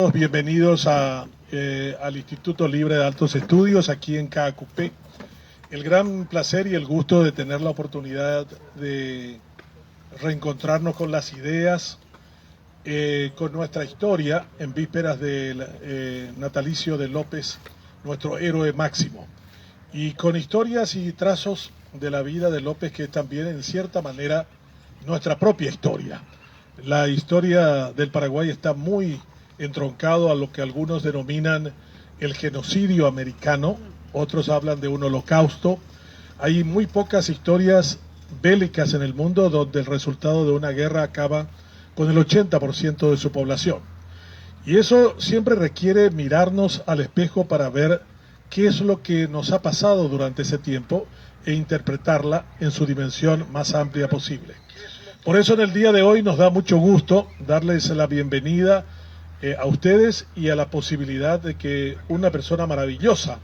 Bienvenidos al Instituto Libre de Altos Estudios, aquí en Caacupé. El gran placer y el gusto de tener la oportunidad de reencontrarnos con las ideas, con nuestra historia, en vísperas del natalicio de López, nuestro héroe máximo. Y con historias y trazos de la vida de López, que es también, en cierta manera, nuestra propia historia. La historia del Paraguay está muy entroncado a lo que algunos denominan el genocidio americano, otros hablan de un holocausto. Hay muy pocas historias bélicas en el mundo donde el resultado de una guerra acaba con el 80% de su población. Y eso siempre requiere mirarnos al espejo para ver qué es lo que nos ha pasado durante ese tiempo e interpretarla en su dimensión más amplia posible. Por eso en el día de hoy nos da mucho gusto darles la bienvenida a ustedes y a la posibilidad de que una persona maravillosa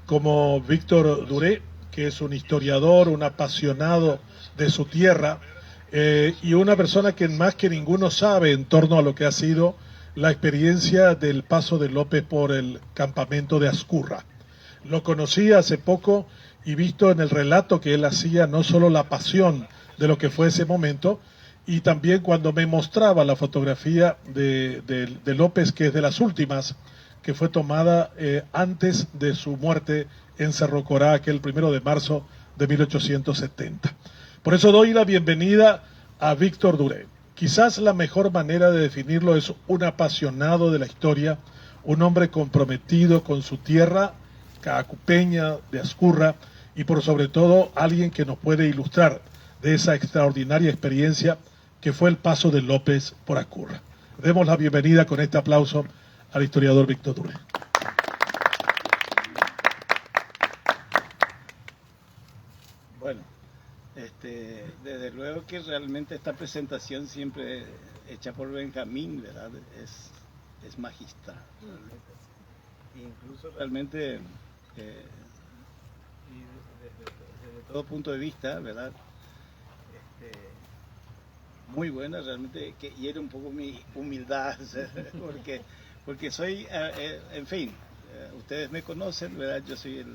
como Víctor Duré, que es un historiador, un apasionado de su tierra y una persona que más que ninguno sabe en torno a lo que ha sido la experiencia del paso de López por el campamento de Ascurra. Lo conocí hace poco y visto en el relato que él hacía no solo la pasión de lo que fue ese momento, y también cuando me mostraba la fotografía de López, que es de las últimas, que fue tomada antes de su muerte en Cerro Corá, aquel 1 de marzo de 1870. Por eso doy la bienvenida a Víctor Duré. Quizás la mejor manera de definirlo es un apasionado de la historia, un hombre comprometido con su tierra, caacupeña, de Ascurra, y por sobre todo alguien que nos puede ilustrar de esa extraordinaria experiencia que fue el paso de López por Ascurra. Demos la bienvenida con este aplauso al historiador Víctor Duré. Bueno, desde luego que realmente esta presentación siempre hecha por Benjamín, ¿verdad? Es magistral. Incluso realmente, y desde todo punto de vista, ¿verdad? Muy buena, realmente, que hiere un poco mi humildad, porque soy, en fin, ustedes me conocen, ¿verdad? Yo soy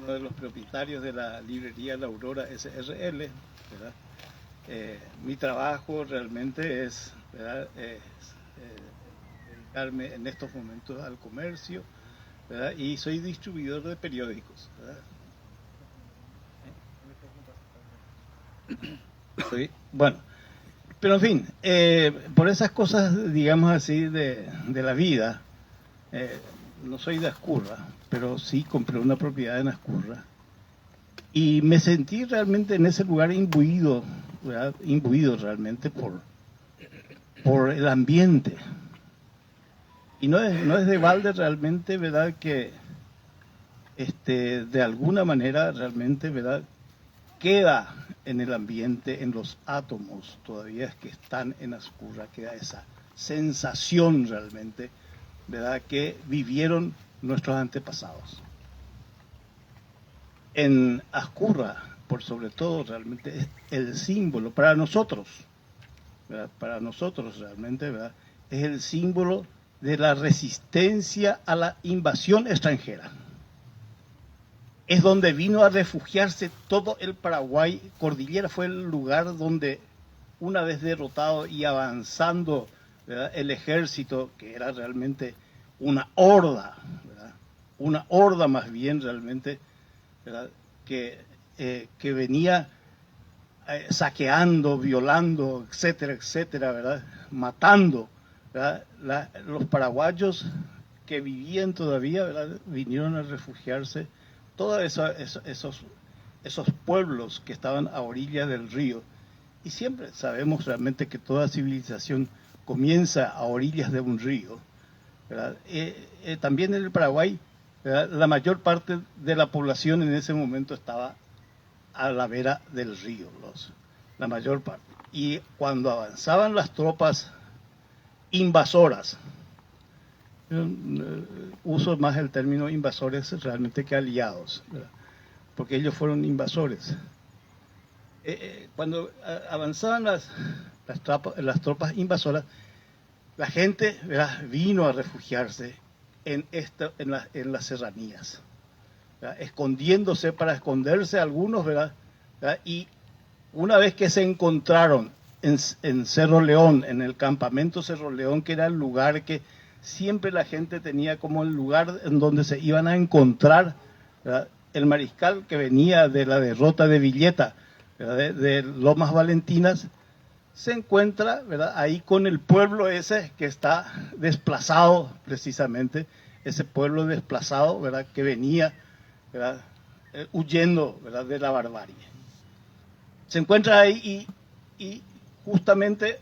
uno de los propietarios de la librería La Aurora SRL, ¿verdad? Mi trabajo realmente es, ¿verdad? Dedicarme en estos momentos al comercio, ¿verdad? Y soy distribuidor de periódicos, ¿verdad? Bueno, pero en fin, por esas cosas, digamos así, de la vida, no soy de Ascurra, pero sí compré una propiedad en Ascurra y me sentí realmente en ese lugar imbuido, ¿verdad? Imbuido realmente por el ambiente. Y no es de balde realmente, ¿verdad? Que de alguna manera realmente, ¿verdad? Queda en el ambiente, en los átomos todavía que están en Ascurra, queda esa sensación realmente, ¿verdad?, que vivieron nuestros antepasados. En Ascurra, por sobre todo, realmente es el símbolo para nosotros, ¿verdad?, para nosotros realmente, ¿verdad?, es el símbolo de la resistencia a la invasión extranjera. Es donde vino a refugiarse todo el Paraguay. Cordillera fue el lugar donde, una vez derrotado y avanzando, ¿verdad?, el ejército, que era realmente una horda, ¿verdad?, una horda más bien realmente, ¿verdad?, que venía saqueando, violando, etcétera, etcétera, ¿verdad?, matando, ¿verdad? Los paraguayos que vivían todavía, ¿verdad?, vinieron a refugiarse. Todos esos pueblos que estaban a orillas del río, y siempre sabemos realmente que toda civilización comienza a orillas de un río, ¿verdad? También en el Paraguay, ¿verdad?, la mayor parte de la población en ese momento estaba a la vera del río, la mayor parte. Y cuando avanzaban las tropas invasoras, uso más el término invasores realmente que aliados, ¿verdad?, porque ellos fueron invasores. Cuando avanzaban las tropas invasoras, la gente, ¿verdad?, vino a refugiarse en las serranías, ¿verdad?, escondiéndose para esconderse algunos, ¿verdad?, y una vez que se encontraron en Cerro León, en el campamento Cerro León, que era el lugar que siempre la gente tenía como el lugar en donde se iban a encontrar, ¿verdad?, el mariscal que venía de la derrota de Villeta, de Lomas Valentinas, se encuentra, ¿verdad?, ahí con el pueblo ese que está desplazado, precisamente, ese pueblo desplazado, ¿verdad?, que venía, ¿verdad?, huyendo, ¿verdad?, de la barbarie. Se encuentra ahí y justamente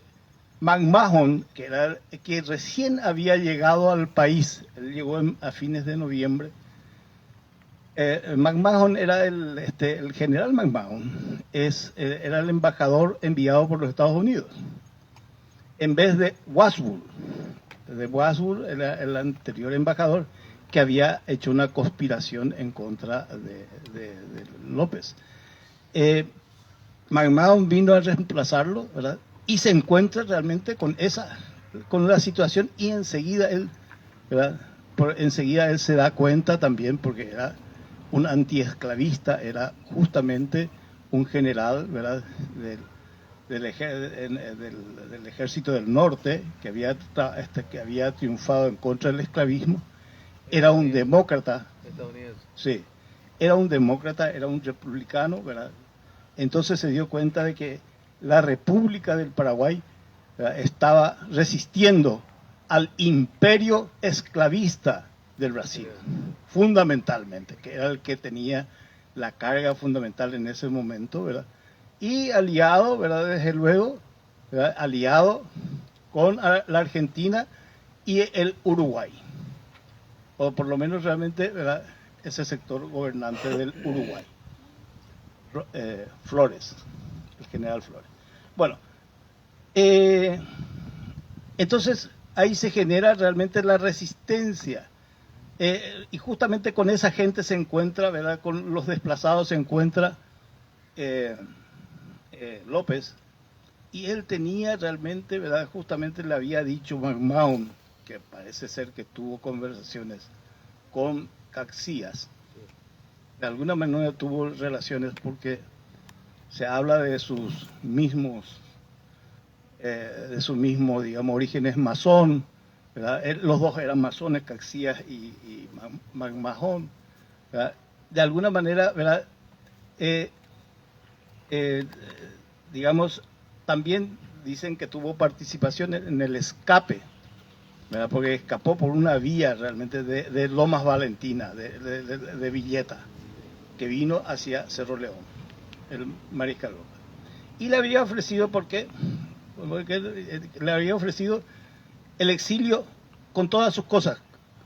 McMahon, que recién había llegado al país, él llegó a fines de noviembre. McMahon era el general McMahon, era el embajador enviado por los Estados Unidos, en vez de Wadsworth. Wadsworth era el anterior embajador que había hecho una conspiración en contra de López. McMahon vino a reemplazarlo, ¿verdad?, y se encuentra realmente con la situación, y enseguida él, ¿verdad?, enseguida él se da cuenta también, porque era un antiesclavista, era justamente un general, ¿verdad?, del ejército del norte, que había triunfado en contra del esclavismo. Era un demócrata, sí, era un demócrata, era un republicano, ¿verdad? Entonces se dio cuenta de que la República del Paraguay, ¿verdad?, estaba resistiendo al imperio esclavista del Brasil, fundamentalmente, que era el que tenía la carga fundamental en ese momento, ¿verdad? Y aliado, ¿verdad?, desde luego, ¿verdad?, aliado con la Argentina y el Uruguay, o por lo menos realmente, ¿verdad?, ese sector gobernante del Uruguay. Flores, el general Flores. Bueno, entonces ahí se genera realmente la resistencia, y justamente con esa gente se encuentra, ¿verdad?, con los desplazados se encuentra López, y él tenía realmente, ¿verdad?, justamente le había dicho McMahon, que parece ser que tuvo conversaciones con Caxias, de alguna manera tuvo relaciones, porque se habla de sus mismos, digamos, orígenes masón, ¿verdad? Los dos eran masones, Caxias y McMahon, ¿verdad? De alguna manera, ¿verdad?, digamos, también dicen que tuvo participación en el escape, ¿verdad?, porque escapó por una vía realmente de Lomas Valentina, de Villeta, que vino hacia Cerro León, el mariscal López. Y le había ofrecido, porque le había ofrecido el exilio con todas sus cosas,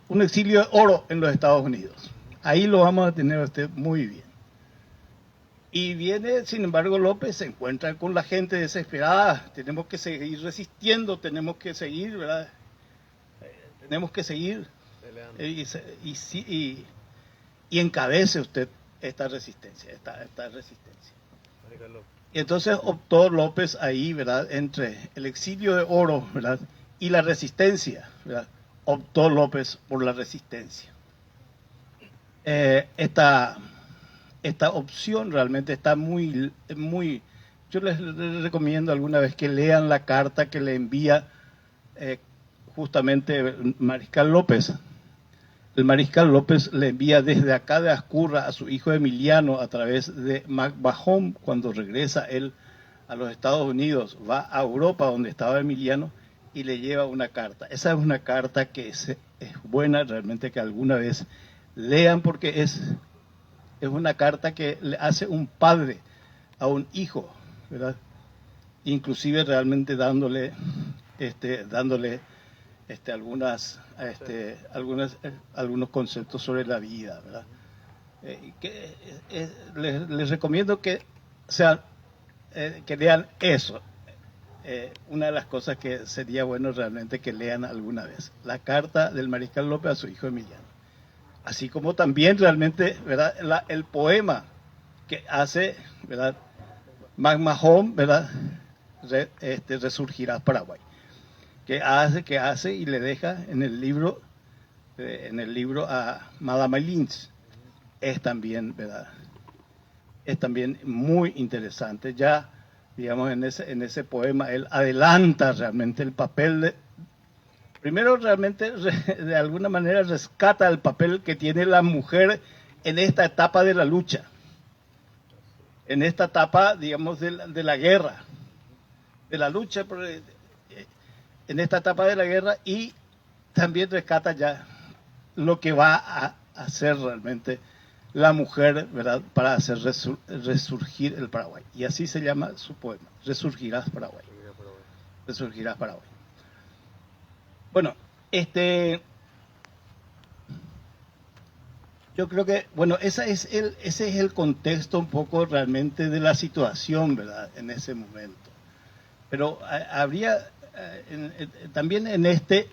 un exilio de oro en los Estados Unidos. Ahí lo vamos a tener a usted muy bien. Y viene, sin embargo, López, se encuentra con la gente desesperada, tenemos que seguir resistiendo, tenemos que seguir, ¿verdad?, tenemos que seguir, y encabece usted esta resistencia, esta resistencia. Y entonces optó López ahí, ¿verdad?, entre el exilio de oro, ¿verdad?, y la resistencia, ¿verdad?, optó López por la resistencia. Esta opción realmente está muy... Yo les recomiendo alguna vez que lean la carta que le envía justamente el mariscal López. El mariscal López le envía desde acá de Ascurra a su hijo Emiliano a través de McMahon. Cuando regresa él a los Estados Unidos, va a Europa donde estaba Emiliano y le lleva una carta. Esa es una carta que es buena realmente que alguna vez lean, porque es una carta que le hace un padre a un hijo, ¿verdad? Inclusive realmente dándole algunos conceptos sobre la vida, ¿verdad? Les recomiendo que lean eso. Una de las cosas que sería bueno realmente que lean alguna vez, la carta del mariscal López a su hijo Emiliano, así como también realmente, ¿verdad?, el poema que hace, ¿verdad?, McMahon, ¿verdad?, Resurgirá Paraguay, que hace y le deja en el libro a Madame Lynch. Es también, ¿verdad? Es también muy interesante. Ya, digamos, en ese poema, él adelanta realmente el papel primero realmente de alguna manera rescata el papel que tiene la mujer en esta etapa de la lucha, en esta etapa, digamos, de la guerra, de la lucha, en esta etapa de la guerra, y también rescata ya lo que va a hacer realmente la mujer, ¿verdad?, para hacer resurgir el Paraguay. Y así se llama su poema, Resurgirás Paraguay. Resurgirás Paraguay. Bueno, yo creo que, bueno, ese es el contexto un poco realmente de la situación, ¿verdad?, en ese momento. Pero habría, también en este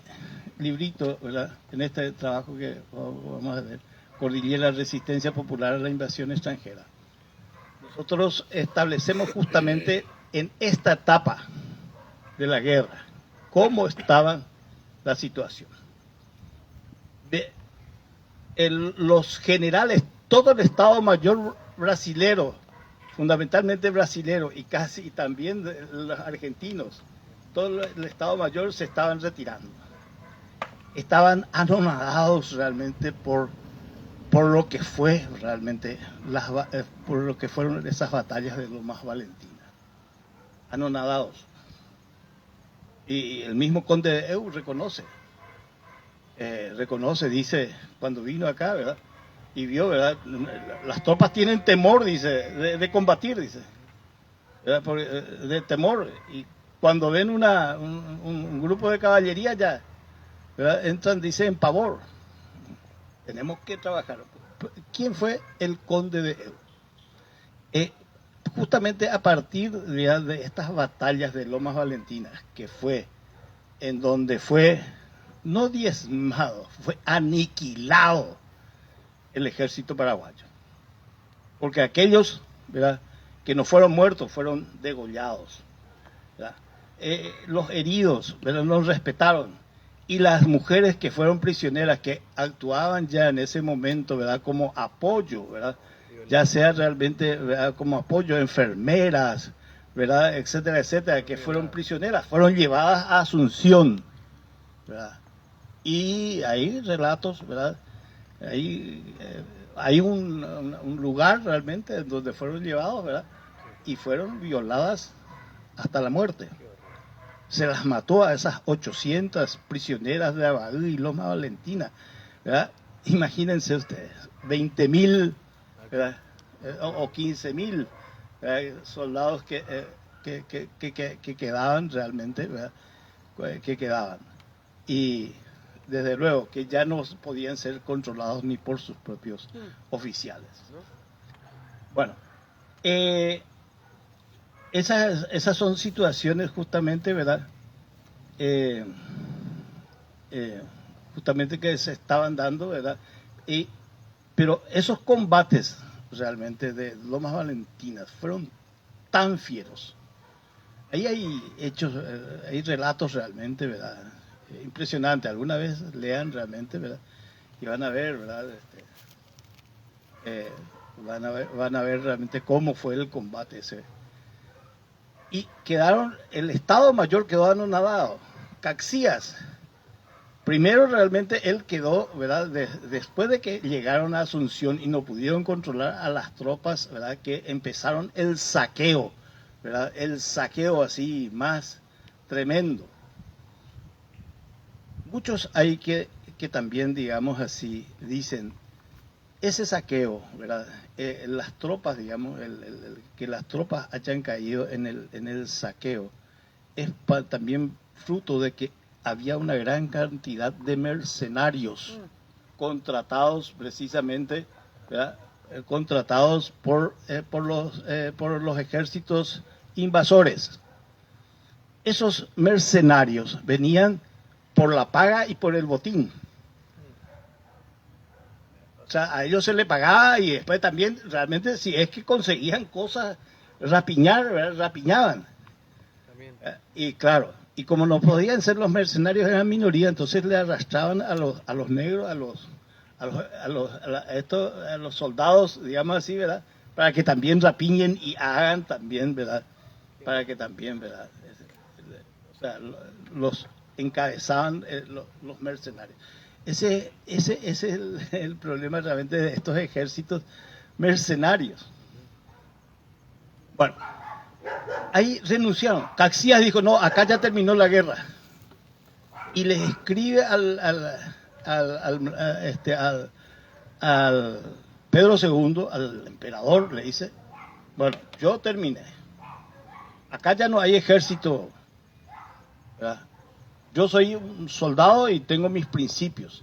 librito, ¿verdad?, en este trabajo que vamos a ver, Cordillera Resistencia Popular a la Invasión Extranjera, nosotros establecemos justamente en esta etapa de la guerra cómo estaba la situación. Los generales, todo el Estado Mayor brasilero, fundamentalmente brasilero y casi también los argentinos, todo el Estado Mayor se estaban retirando. Estaban anonadados realmente por lo que fue realmente por lo que fueron esas batallas de Lomas Valentina. Anonadados. Y el mismo conde de Eu reconoce, dice, cuando vino acá, ¿verdad?, y vio, ¿verdad?, las tropas tienen temor, dice, de combatir, dice, ¿verdad?, de temor, y cuando ven un grupo de caballería ya, ¿verdad?, entran, dice, en pavor. Tenemos que trabajar. ¿Quién fue el conde de Eu? Justamente a partir de estas batallas de Lomas Valentinas, que fue en donde fue no diezmado, fue aniquilado el ejército paraguayo. Porque aquellos, ¿verdad?, que no fueron muertos, fueron degollados, ¿verdad? Los heridos, ¿verdad?, no respetaron. Y las mujeres que fueron prisioneras, que actuaban ya en ese momento, ¿verdad?, como apoyo, ¿verdad?, ya sea realmente, ¿verdad?, como apoyo, enfermeras, ¿verdad?, etcétera, etcétera, que fueron prisioneras, fueron llevadas a Asunción, ¿verdad? Y hay relatos, ¿verdad? Hay un lugar realmente donde fueron llevados, ¿verdad?, y fueron violadas hasta la muerte. Se las mató a esas 800 prisioneras de Abadú y Loma Valentina, ¿verdad? Imagínense ustedes, 20.000, ¿verdad?, o 15.000 soldados que quedaban realmente, ¿verdad?, que quedaban. Y desde luego que ya no podían ser controlados ni por sus propios oficiales. Bueno, esas son situaciones justamente, ¿verdad?, justamente que se estaban dando, ¿verdad? Pero esos combates realmente de Lomas Valentinas fueron tan fieros. Ahí hay hechos, hay relatos realmente, ¿verdad?, impresionantes. Alguna vez lean realmente, ¿verdad?, y van a ver, ¿verdad?, van a ver realmente cómo fue el combate ese. Y el Estado Mayor quedó anonadado. Caxias, primero realmente él quedó, ¿verdad?, después de que llegaron a Asunción y no pudieron controlar a las tropas, ¿verdad?, que empezaron el saqueo, ¿verdad?, el saqueo así más tremendo. Muchos hay que también, digamos así, dicen, ese saqueo, ¿verdad?, las tropas, digamos, que las tropas hayan caído en el saqueo, es también fruto de que había una gran cantidad de mercenarios contratados precisamente, ¿verdad?, contratados por los ejércitos invasores. Esos mercenarios venían por la paga y por el botín. O sea, a ellos se les pagaba y después también, realmente, si es que conseguían cosas, rapiñar, ¿verdad?, rapiñaban. Y claro, Y como no podían ser los mercenarios, eran minoría, entonces le arrastraban a los negros, a los soldados, digamos así, ¿verdad? Para que también rapiñen y hagan también, ¿verdad? Para que también, ¿verdad? O sea, los encabezaban los mercenarios. Ese es el problema realmente de estos ejércitos mercenarios. Bueno, ahí renunciaron. Caxias dijo, no, acá ya terminó la guerra. Y les escribe al Pedro II, al emperador, le dice, bueno, yo terminé. Acá ya no hay ejército, ¿verdad? Yo soy un soldado y tengo mis principios.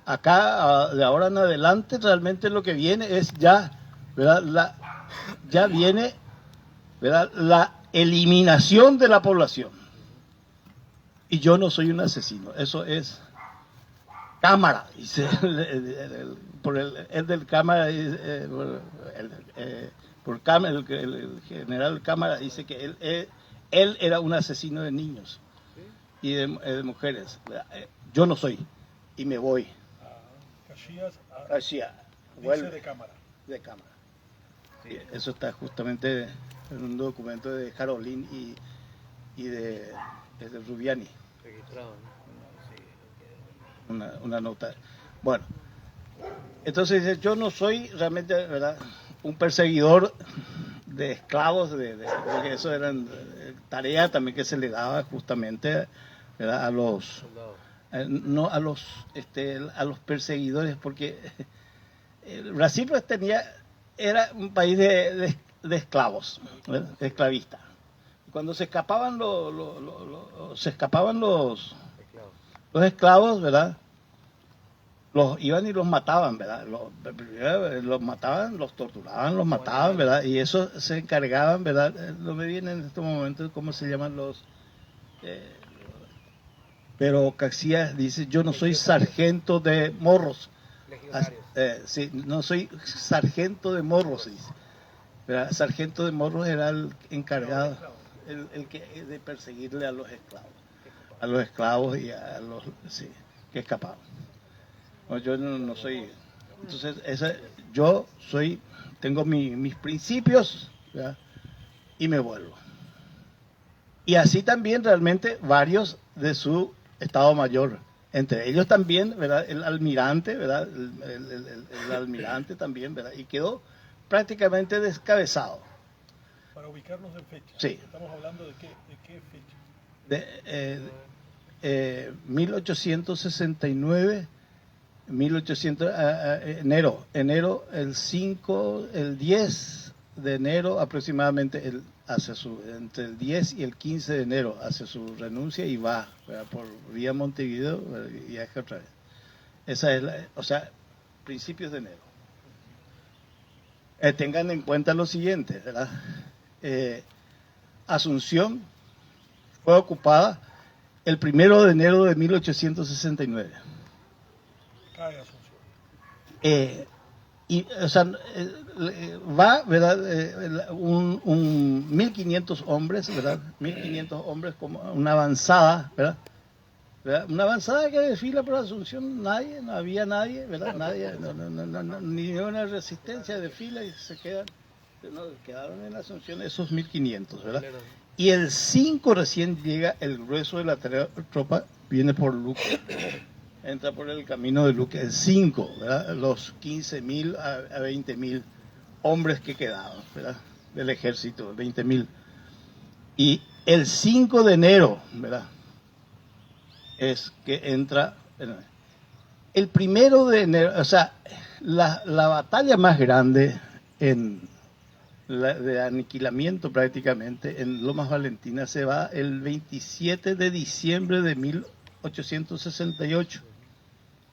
Acá, de ahora en adelante, realmente lo que viene es ya, ¿verdad? Ya viene, ¿verdad? La eliminación de la población. Y yo no soy un asesino, eso es cámara, dice el del cámara, el general Cámara dice que él era un asesino de niños y de mujeres. Yo no soy, y me voy. Caxias vuelve de Cámara. De Cámara. Sí, eso está justamente en un documento de Jarolín y de Rubiani. Una nota. Bueno, entonces dice, yo no soy realmente, ¿verdad?, un perseguidor de esclavos, porque eso eran tareas también que se le daba justamente, ¿verdad?, a los no a los perseguidores, porque Brasil pues era un país de esclavos, ¿verdad?, de esclavistas. Cuando se escapaban los esclavos, ¿verdad?, los iban y los mataban, ¿verdad? Los mataban, los torturaban, los mataban, ¿verdad? Y eso se encargaban, ¿verdad? No me viene en este momento cómo se llaman los... pero Caxias dice, yo no soy sargento de morros. Sí, no soy sargento de morros, dice. ¿Verdad? Sargento de morros era el encargado, de perseguirle a los esclavos y a los que escapaban. No, yo no soy, entonces tengo mis principios, ¿verdad?, y me vuelvo. Y así también realmente varios de su Estado Mayor, entre ellos también, ¿verdad?, el almirante, ¿verdad?, el almirante también, ¿verdad?, y quedó prácticamente descabezado. Para ubicarnos en fecha, sí. ¿Estamos hablando de qué fecha? 1869, 1800, enero, el 10 de enero aproximadamente, entre el 10 y el 15 de enero hace su renuncia y va, ¿verdad?, por vía Montevideo, y viaja otra vez. Esa es o sea, principios de enero. Tengan en cuenta lo siguiente, ¿verdad? Asunción fue ocupada el 1 de enero de 1869. O sea, va, ¿verdad?, un 1.500 hombres, ¿verdad? 1.500 hombres como una avanzada, ¿verdad? Una avanzada que desfila por Asunción, no había nadie, ¿verdad? Nadie, ni una resistencia, desfila y quedaron en Asunción esos 1.500, ¿verdad? Y el 5 recién llega el grueso de la tropa, viene por Luque, entra por el camino de Luque, el 5, ¿verdad?, los 15.000 a 20.000 hombres que quedaban, ¿verdad?, del ejército, 20.000. Y el 5 de enero, ¿verdad?, es que entra, el 1 de enero, o sea, la batalla más grande de aniquilamiento prácticamente en Lomas Valentina se va el 27 de diciembre de 1868.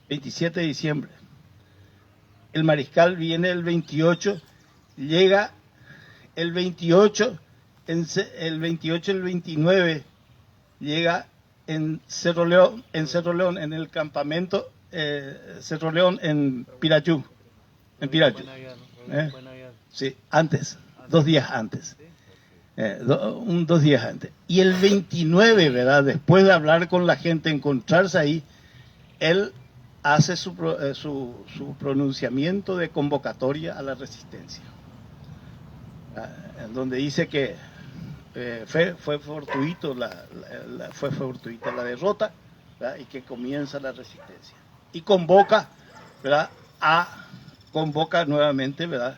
27 de diciembre. El mariscal viene el 28, llega el 28, el 29 llega en Cerro León, en el campamento Cerro León en Pirayú. Sí, antes, 2 días antes. 2 días antes. Y el 29, ¿verdad? Después de hablar con la gente, encontrarse ahí, él hace su pronunciamiento de convocatoria a la resistencia, donde dice que fue fortuita la derrota, ¿verdad? Y que comienza la resistencia. Y convoca, ¿verdad? Convoca nuevamente, ¿verdad?,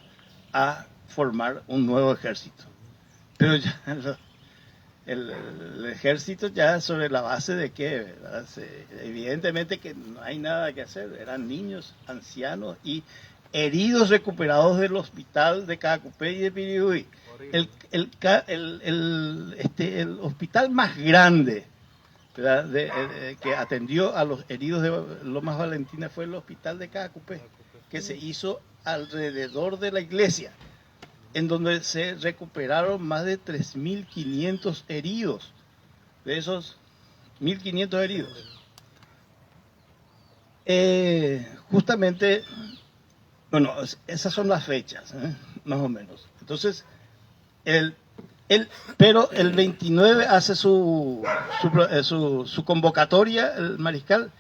a formar un nuevo ejército. Pero ya el ejército ya sobre la base de que, evidentemente que no hay nada que hacer, eran niños, ancianos y heridos recuperados del hospital de Caacupé y de Pirihuí. El hospital más grande, ¿verdad?, que atendió a los heridos de Lomas Valentina fue el hospital de Caacupé, que se hizo alrededor de la iglesia, en donde se recuperaron más de 3.500 heridos. De esos 1.500 heridos, justamente, bueno, esas son las fechas, más o menos. Entonces, pero el 29 hace su convocatoria, el mariscal,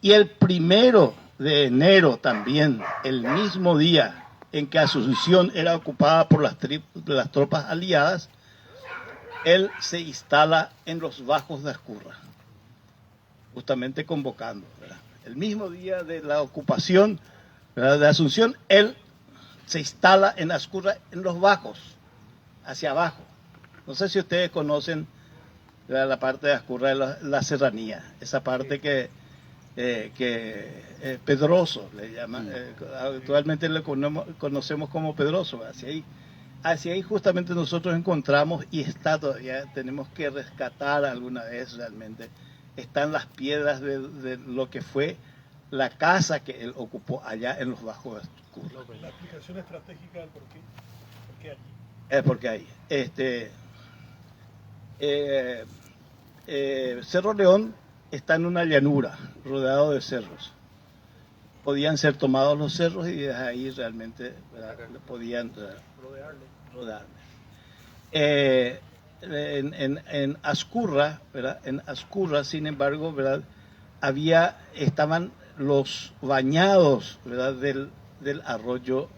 y el 1 de enero también, el mismo día en que Asunción era ocupada por las tropas aliadas, él se instala en los Bajos de Ascurra, justamente convocando, ¿verdad? El mismo día de la ocupación, ¿verdad?, de Asunción, él se instala en Ascurra, en los Bajos, hacia abajo. No sé si ustedes conocen, ¿verdad?, la parte de Ascurra de la serranía, esa parte que Pedroso le llaman, actualmente le conocemos como Pedroso. Hacia ahí justamente nosotros encontramos, y está todavía, tenemos que rescatar alguna vez realmente, están las piedras de lo que fue la casa que él ocupó allá en los Bajos de Ascurra. La aplicación estratégica del por qué allí. Porque ahí, Cerro León está en una llanura, rodeado de cerros. Podían ser tomados los cerros y desde ahí realmente, ¿verdad?, podían rodearle. En Ascurra, ¿verdad?, en Ascurra, sin embargo, ¿verdad?, estaban los bañados, ¿verdad?, del arroyo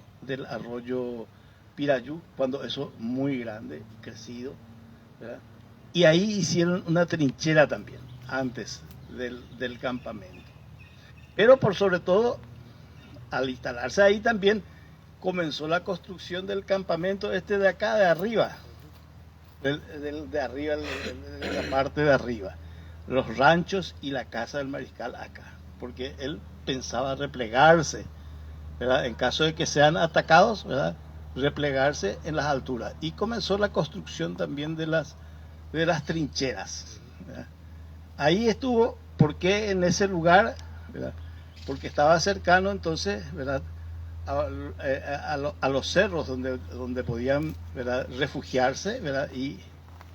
Pirayú, cuando eso muy grande, crecido, ¿verdad? Y ahí hicieron una trinchera también, antes del campamento. Pero por sobre todo, al instalarse ahí también, comenzó la construcción del campamento de acá, de arriba, de arriba, de la parte de arriba, los ranchos y la casa del mariscal acá, porque él pensaba replegarse, ¿verdad?, en caso de que sean atacados, ¿verdad?, replegarse en las alturas. Y comenzó la construcción también de las trincheras, ¿verdad? Ahí estuvo, ¿por qué en ese lugar? ¿Verdad? Porque estaba cercano entonces, ¿verdad?, a los cerros donde podían, ¿verdad?, refugiarse, ¿verdad? Y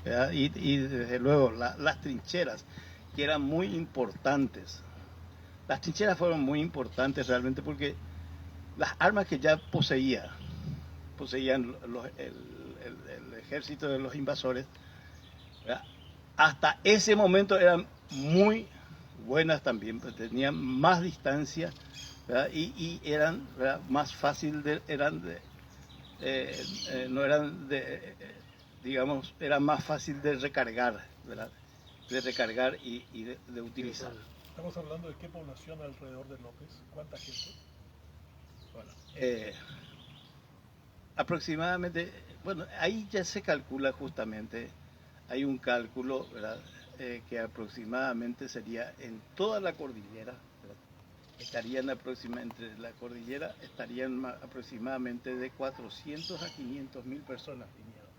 desde luego las trincheras, que eran muy importantes. Las trincheras fueron muy importantes realmente porque las armas que ya poseían el ejército de los invasores, ¿verdad?, hasta ese momento eran muy buenas también, pues tenían más distancia, ¿verdad?, y eran, ¿verdad?, más fácil digamos, era más fácil de recargar, ¿verdad?, de recargar y de utilizar. Estamos hablando de qué población alrededor de López, cuánta gente. Bueno, aproximadamente, bueno, ahí ya se calcula justamente, hay un cálculo, ¿verdad?, que aproximadamente sería en toda la cordillera, ¿verdad?, entre la cordillera estarían aproximadamente de 400 a 500 mil personas vinieron.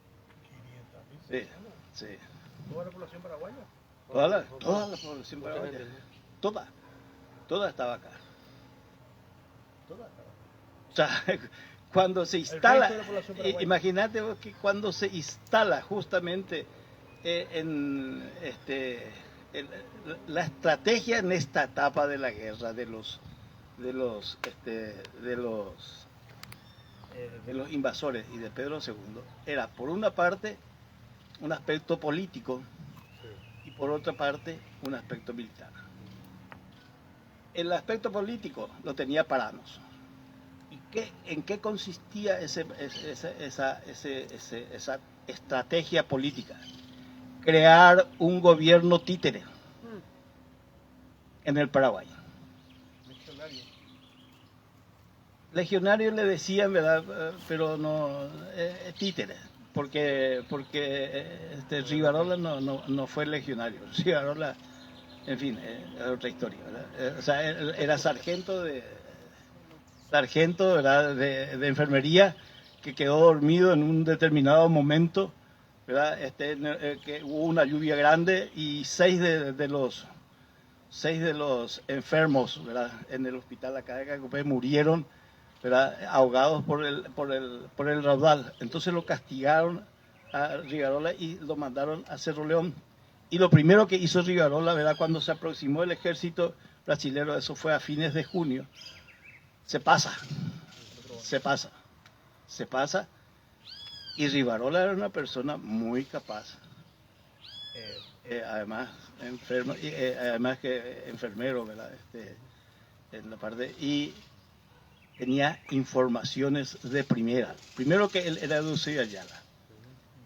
500.000. Sí. ¿Toda la población paraguaya? Toda la población paraguaya. Toda estaba acá. O sea, cuando se instala, imagínate que cuando se instala justamente la estrategia en esta etapa de la guerra de los invasores y de Pedro II era, por una parte, un aspecto político y por otra parte un aspecto militar. El aspecto político lo tenía Paranos. ¿En qué consistía esa estrategia política? Crear un gobierno títere en el Paraguay. Legionario le decían, ¿verdad? Pero no, títere, porque Rivarola no fue legionario. Rivarola, en fin, es otra historia, ¿verdad? O sea, era sargento ¿verdad? De enfermería, que quedó dormido en un determinado momento, ¿verdad? Que hubo una lluvia grande y seis de los enfermos, ¿verdad? En el hospital acá de Cacupé murieron, ¿verdad? Ahogados por el raudal. Entonces lo castigaron a Rivarola y lo mandaron a Cerro León. Y lo primero que hizo Rivarola, ¿verdad? Cuando se aproximó el ejército brasilero, eso fue a fines de junio, se pasa. Y Rivarola era una persona muy capaz, además enfermero, ¿verdad? En la parte, y tenía informaciones de primera. Primero que él era de Uceda Ayala,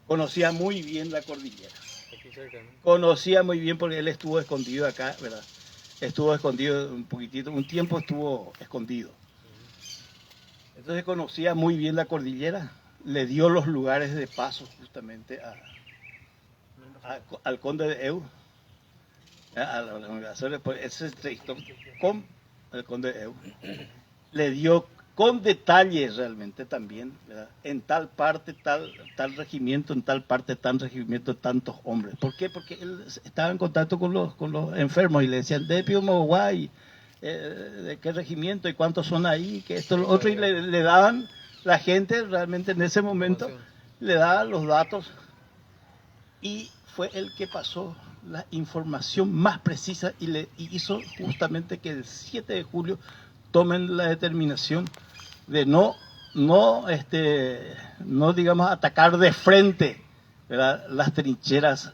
conocía muy bien la cordillera, conocía muy bien porque él estuvo escondido acá, ¿verdad? Estuvo escondido un poquitito, un tiempo estuvo escondido. Entonces conocía muy bien la cordillera, le dio los lugares de paso justamente al conde de Eu, a las organizaciones, ese entrevistó con el conde de Eu, le dio con detalles realmente también, ¿verdad? En tal parte, tal regimiento, en tal parte, tal regimiento, tantos hombres. ¿Por qué? Porque él estaba en contacto con los enfermos y le decían, de Pío Moguay, de qué regimiento y cuántos son ahí, que esto, lo otro, y le daban, la gente realmente en ese momento le daban los datos y fue el que pasó la información más precisa y hizo justamente que el 7 de julio tomen la determinación de no digamos atacar de frente, ¿verdad? Las trincheras,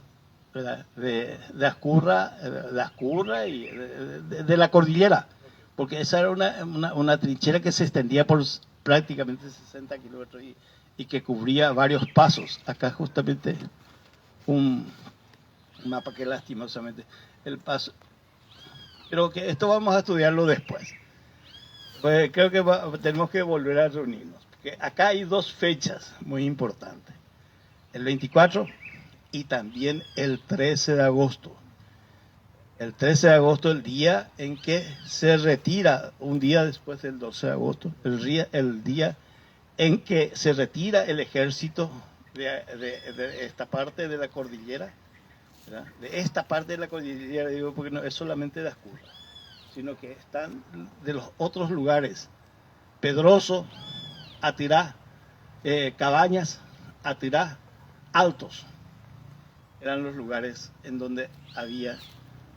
¿verdad? de Ascurra y de la cordillera, porque esa era una trinchera que se extendía por prácticamente 60 kilómetros y que cubría varios pasos. Acá justamente un mapa que lastimosamente el paso, pero que esto vamos a estudiarlo después. Pues creo que tenemos que volver a reunirnos, porque acá hay dos fechas muy importantes, el 24 y también el 13 de agosto. El 13 de agosto, el día en que se retira, un día después del 12 de agosto, el día en que se retira el ejército de esta parte de la cordillera, ¿verdad? De esta parte de la cordillera, digo, porque no es solamente de Ascurra, sino que están de los otros lugares, Pedroso, Atirá, Cabañas, Atirá, Altos, eran los lugares en donde había,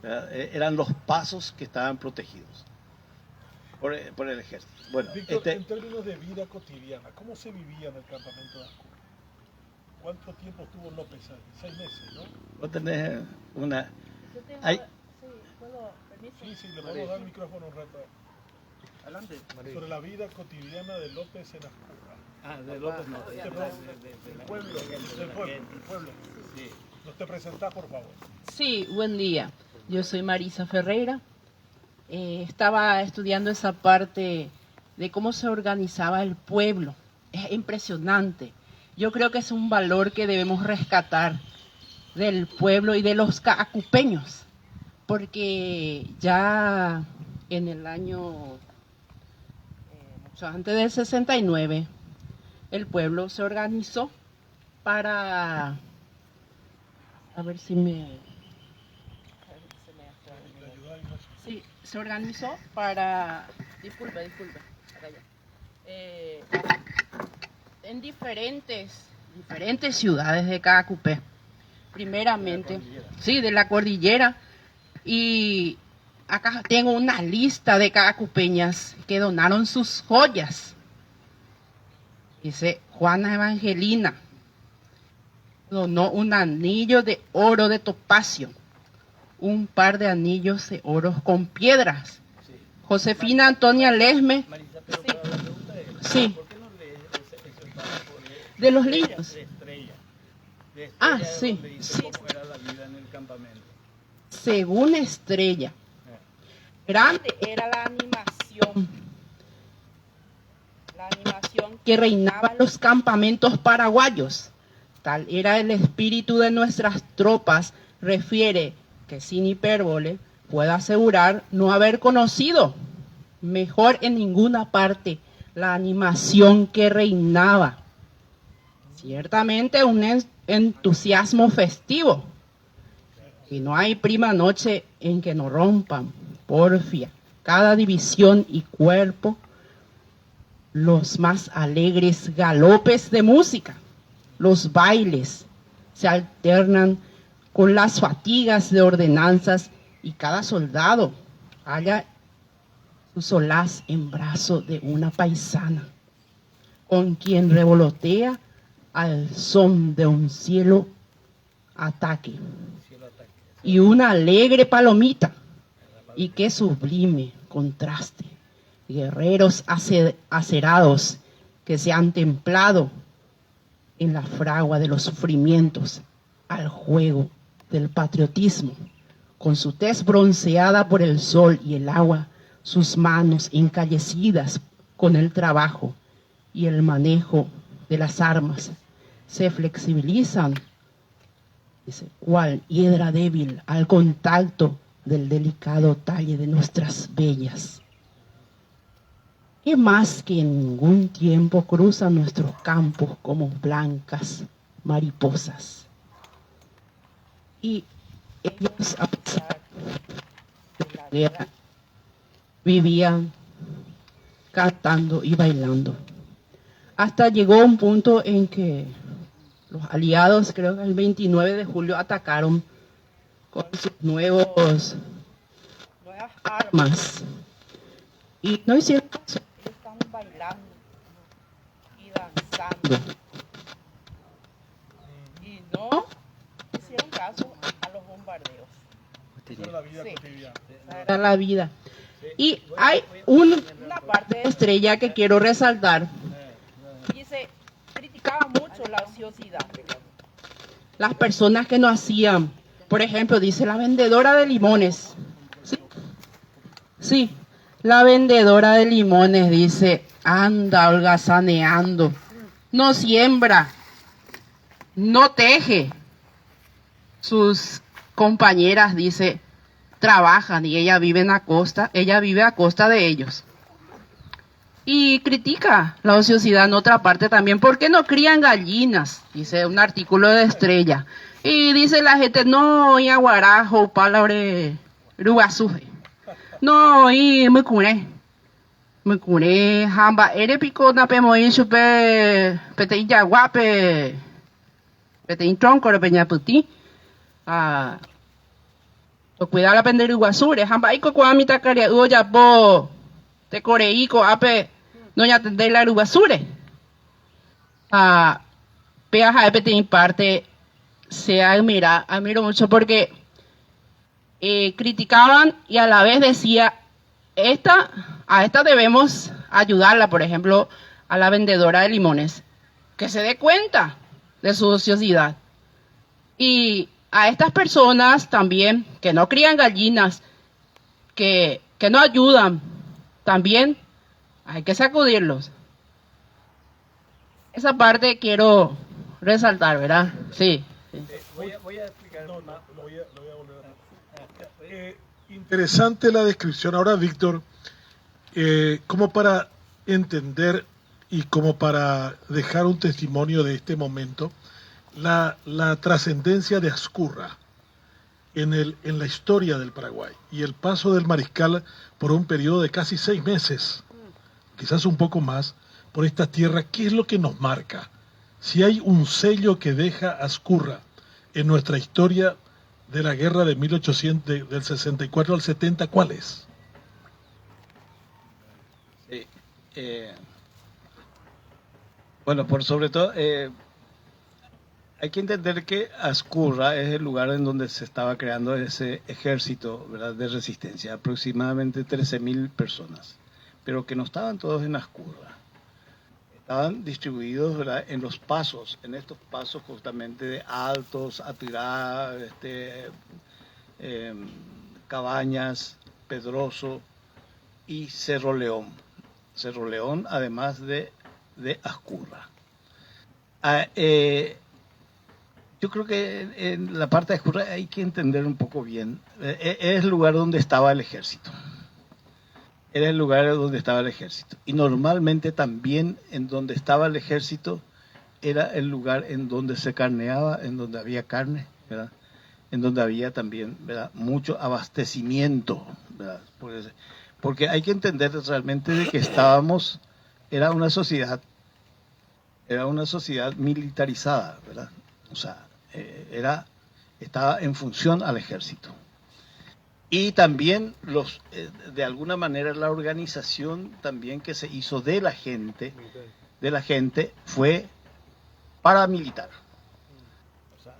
eran los pasos que estaban protegidos por el ejército. Bueno, Víctor, en términos de vida cotidiana, ¿cómo se vivía en el campamento de Ascurra? ¿Cuánto tiempo estuvo López ahí? 6 meses, ¿no? Vos tenés una... Yo tengo, Hay... sí, ¿puedo, permiso? Sí, le podemos dar el micrófono un rato. Adelante. Sobre la vida cotidiana de López en Ascurra. Ah, de López no. Del pueblo. Sí. ¿Nos te presentás, por favor? Sí, buen día. Yo soy Marisa Ferreira. Estaba estudiando esa parte de cómo se organizaba el pueblo. Es impresionante. Yo creo que es un valor que debemos rescatar del pueblo y de los caacupeños, porque ya en el año, mucho antes del 69, el pueblo se organizó para, a ver si me... Sí, se organizó para, disculpe, acá ya. En diferentes ciudades de Cacupé, primeramente, sí, de la cordillera, y acá tengo una lista de cacupeñas que donaron sus joyas. Dice Juana Evangelina, donó un anillo de oro de topacio, un par de anillos de oro con piedras. Josefina Antonia Lesme. Marisa, pero para la pregunta es, Sí. ¿por qué no lees ese párrafo De los libros. De Estrella? De Estrella Ah, es sí, donde dice sí. cómo era la vida en el campamento. Según Estrella, grande era la animación que reinaba en los campamentos paraguayos. Tal era el espíritu de nuestras tropas, refiere que sin hipérbole puedo asegurar no haber conocido mejor en ninguna parte la animación que reinaba. Ciertamente un entusiasmo festivo, y no hay prima noche en que no rompan, porfia, cada división y cuerpo, los más alegres galopes de música, los bailes se alternan con las fatigas de ordenanzas y cada soldado halla su solaz en brazo de una paisana, con quien revolotea al son de un cielo ataque y una alegre palomita, y qué sublime contraste. Guerreros acerados que se han templado en la fragua de los sufrimientos al juego del patriotismo, con su tez bronceada por el sol y el agua, sus manos encallecidas con el trabajo y el manejo de las armas, se flexibilizan, dice, cual hiedra débil al contacto del delicado talle de nuestras bellas, que más que en ningún tiempo cruzan nuestros campos como blancas mariposas. Y ellos, a pesar de la guerra, vivían cantando y bailando. Hasta llegó un punto en que los aliados, creo que el 29 de julio, atacaron con sus nuevas armas. Y no hicieron caso. Ellos estaban bailando y danzando. Y no hicieron caso a los bombardeos. Esa es la vida Sí. cotidiana. Esa era la vida. Y hay una parte de Estrella que quiero resaltar. Dice, criticaba mucho la ociosidad. Las personas que no hacían, por ejemplo, dice la vendedora de limones. Sí, sí, la vendedora de limones dice, anda holgazaneando, no siembra, no teje. Sus compañeras, dice, trabajan y ella vive a costa de ellos. Y critica la ociosidad en otra parte también. ¿Por qué no crían gallinas? Dice un artículo de Estrella. Y dice la gente, no, y aguarajo, palabra, rugasuje. No, y me curé, hamba, ere pico na pe moi chupe, pete ya guape, pete tronco de peña puti. Cuidado la pender rugasure, hamba, iko kwa mita caria, ya po, te coreico, ape, no ya tender la rugasure. Peaja de pete parte, admiro mucho porque criticaban y a la vez decía, a esta debemos ayudarla, por ejemplo, a la vendedora de limones, que se dé cuenta de su ociosidad. Y a estas personas también, que no crían gallinas, que no ayudan, también hay que sacudirlos. Esa parte quiero resaltar, ¿verdad? Sí. Voy a explicar más. Lo voy a volver a... interesante la descripción. Ahora, Víctor, como para entender y como para dejar un testimonio de este momento, la trascendencia de Azcurra en la historia del Paraguay y el paso del mariscal por un periodo de casi 6 meses, quizás un poco más, por esta tierra. ¿Qué es lo que nos marca? Si hay un sello que deja Azcurra en nuestra historia de la guerra de 1800, del 64 al 70, ¿cuál es? Sí, bueno, por sobre todo, Hay que entender que Ascurra es el lugar en donde se estaba creando ese ejército, ¿verdad?, de resistencia, aproximadamente 13.000 personas, pero que no estaban todos en Ascurra. Estaban distribuidos, ¿verdad?, en los pasos, en estos pasos justamente de Altos, Atirá, Cabañas, Pedroso y Cerro León. Cerro León, además de Ascurra. Yo creo que en la parte de Ascurra hay que entender un poco bien. Es el lugar donde estaba el ejército. Era el lugar donde estaba el ejército. Y normalmente también en donde estaba el ejército era el lugar en donde se carneaba, en donde había carne, ¿verdad?, en donde había también, ¿verdad?, mucho abastecimiento, ¿verdad? Porque hay que entender realmente de que era una sociedad militarizada, ¿verdad? O sea, estaba en función al ejército. Y también de alguna manera la organización también que se hizo de la gente fue paramilitar. O sea,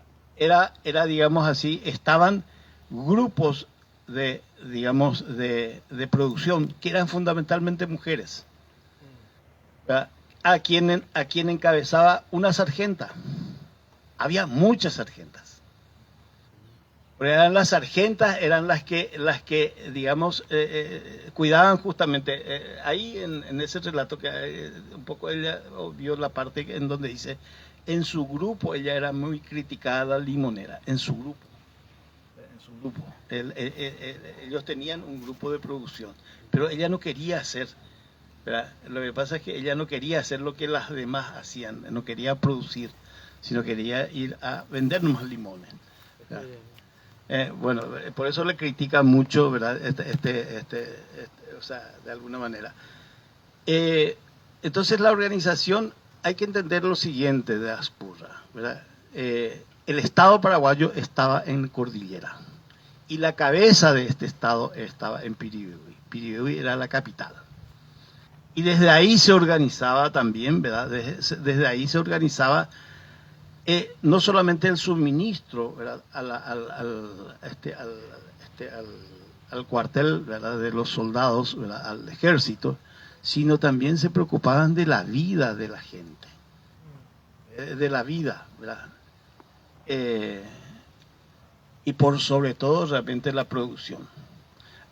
era digamos así, estaban grupos de producción que eran fundamentalmente mujeres, ¿verdad?, a quien encabezaba una sargenta. Había muchas sargentas. Pero eran las sargentas, eran las que digamos, cuidaban justamente. Ahí en ese relato que un poco ella vio la parte en donde dice, en su grupo ella era muy criticada, limonera, en su grupo. Ellos tenían un grupo de producción, pero ella no quería hacer, ¿verdad? Lo que pasa es que ella no quería hacer lo que las demás hacían, no quería producir, sino quería ir a vender más limones, bueno, por eso le critica mucho, ¿verdad?, o sea, de alguna manera. Entonces la organización, hay que entender lo siguiente de Ascurra, ¿verdad? El Estado paraguayo estaba en Cordillera y la cabeza de este Estado estaba en Piribebuy. Piribebuy era la capital. Y desde ahí se organizaba también, ¿verdad? Desde ahí se organizaba no solamente el suministro, ¿verdad?, al cuartel, ¿verdad?, de los soldados, ¿verdad?, al ejército, sino también se preocupaban de la vida de la gente, de la vida, ¿verdad? Y por sobre todo realmente la producción.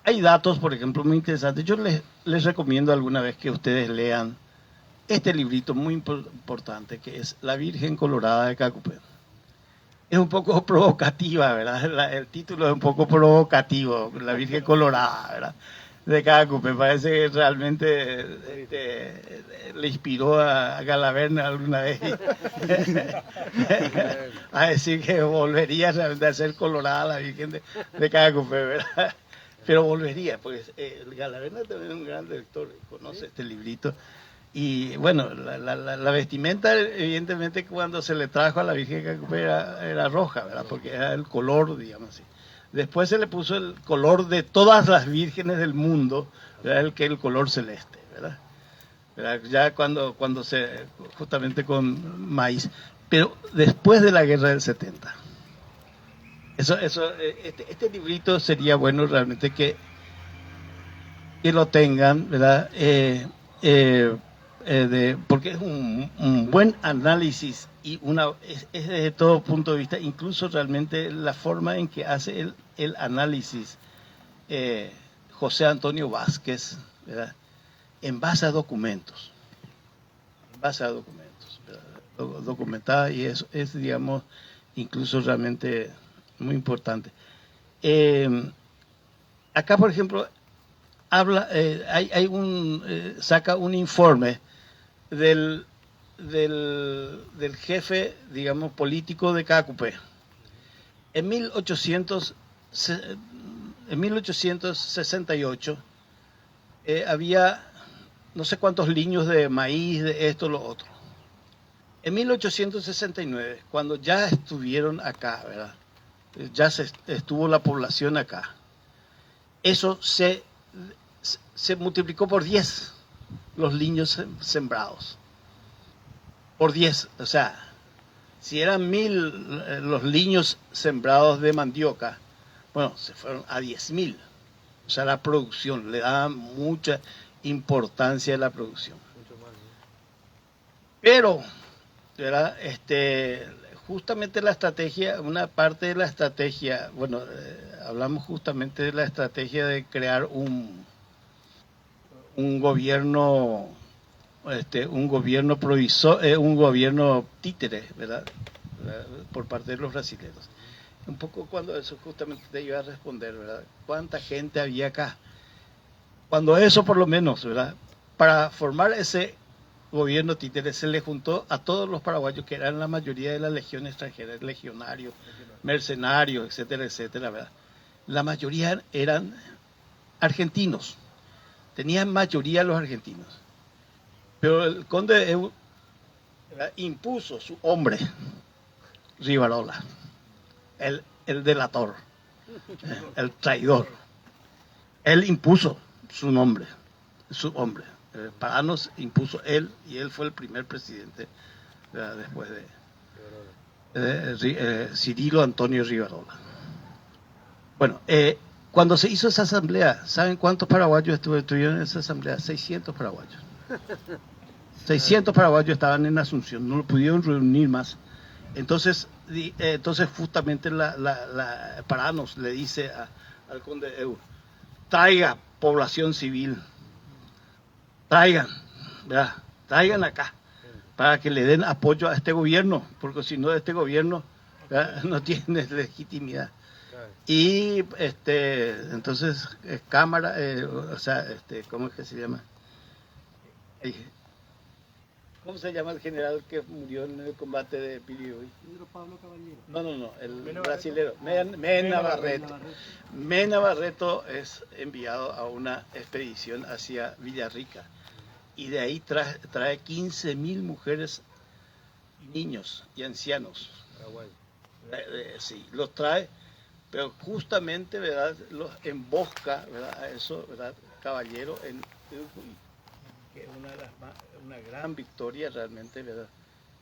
Hay datos, por ejemplo, muy interesantes. Yo les recomiendo alguna vez que ustedes lean este librito muy importante que es La Virgen Colorada de Cacupé. Es un poco provocativa, ¿verdad? El título es un poco provocativo, La Virgen Colorada, ¿verdad?, de Cacupé. Parece que realmente le inspiró a Galaverna alguna vez a decir que volvería realmente a ser colorada la Virgen de Cacupé, ¿verdad? Pero volvería, porque Galaverna también es un gran lector, conoce este librito. Y bueno, la vestimenta, evidentemente, cuando se le trajo a la Virgen de Cacupé era roja, ¿verdad?, porque era el color, digamos así. Después se le puso el color de todas las vírgenes del mundo, ¿verdad?, el color celeste, ¿verdad? Ya cuando justamente con maíz. Pero después de la guerra del 70. Este librito sería bueno realmente que lo tengan, ¿verdad? Porque es un buen análisis y es desde todo punto de vista, incluso realmente la forma en que hace el análisis José Antonio Vázquez, ¿verdad?, en base a documentos, ¿verdad?, documentada, y eso es, digamos, incluso realmente muy importante. Acá, por ejemplo, saca un informe del jefe, digamos, político de Cacupé. En 1868 había no sé cuántos liños de maíz, de esto, lo otro. En 1869, cuando ya estuvieron acá, ¿verdad?, ya estuvo la población acá, eso se multiplicó por 10 los liños sembrados. Por 10, o sea, Si eran 1000 los liños sembrados de mandioca, bueno, se fueron a 10.000. O sea, la producción, le daban mucha importancia a la producción. Pero, ¿verdad? Justamente la estrategia, una parte de la estrategia, bueno, hablamos justamente de la estrategia de crear un gobierno, un gobierno provisor, un gobierno títere, ¿verdad? Por parte de los brasileños. Un poco cuando eso justamente te iba a responder, ¿verdad? ¿Cuánta gente había acá? Cuando eso por lo menos, ¿verdad? Para formar ese gobierno títere se le juntó a todos los paraguayos que eran la mayoría de la legión extranjera, legionarios, mercenarios, etcétera, etcétera, ¿verdad? La mayoría eran argentinos, tenían mayoría los argentinos. Pero el conde de Eu impuso su hombre, Rivarola, el delator, el traidor. Él impuso su nombre, su hombre. Paranos impuso él, y él fue el primer presidente después de Cirilo Antonio Rivarola. Bueno, cuando se hizo esa asamblea, ¿saben cuántos paraguayos estuvieron en esa asamblea? 600 paraguayos. 600 paraguayos estaban en Asunción, no lo pudieron reunir más. Entonces justamente Paranos le dice al conde de Eu, traiga población civil, traigan, ¿verdad? Traigan acá, para que le den apoyo a este gobierno, porque si no este gobierno, ¿verdad?, no tiene legitimidad. Y entonces Cámara, o sea, ¿cómo es que se llama? ¿Cómo se llama el general que murió en el combate de Piriuy? Pedro Pablo Caballero. No, el brasilero, Mena Barreto. Mena Barreto es enviado a una expedición hacia Villarrica y de ahí trae 15.000 mujeres, niños y ancianos. Sí, los trae, pero justamente, ¿verdad?, los embosca, ¿verdad?, a eso, ¿verdad?, Caballero en Uruguay, que es una gran victoria realmente, ¿verdad?,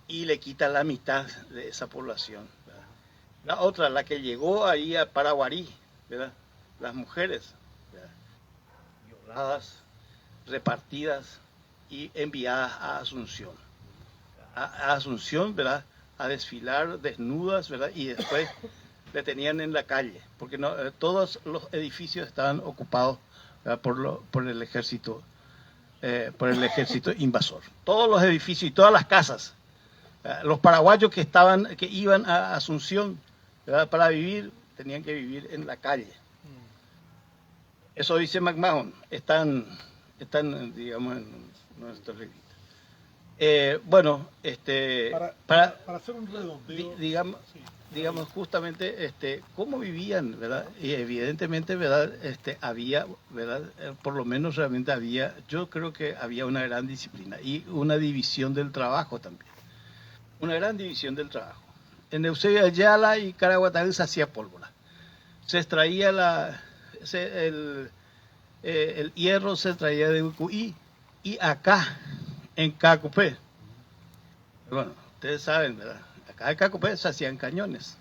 y le quita la mitad de esa población, ¿verdad? La otra, la que llegó ahí a Paraguarí, ¿verdad?, las mujeres, ¿verdad?, violadas, repartidas y enviadas a Asunción. A Asunción, ¿verdad?, a desfilar desnudas, ¿verdad?, y después le tenían en la calle, porque no, todos los edificios estaban ocupados, ¿verdad?, por el ejército invasor. Todos los edificios y todas las casas. Los paraguayos que iban a Asunción, ¿verdad?, para vivir, tenían que vivir en la calle. Eso dice McMahon, están digamos, en nuestro libro. Bueno, para hacer un redondeo, digamos justamente cómo vivían, ¿verdad? Y evidentemente, ¿verdad?, había, ¿verdad?, por lo menos realmente había, yo creo que había una gran disciplina y una división del trabajo también. Una gran división del trabajo. En Eusebio Ayala y Caraguatán se hacía pólvora. Se extraía el hierro, se extraía de Ucuí, y acá en Cacupé, bueno, ustedes saben, ¿verdad?, acá en Cacupé se hacían cañones.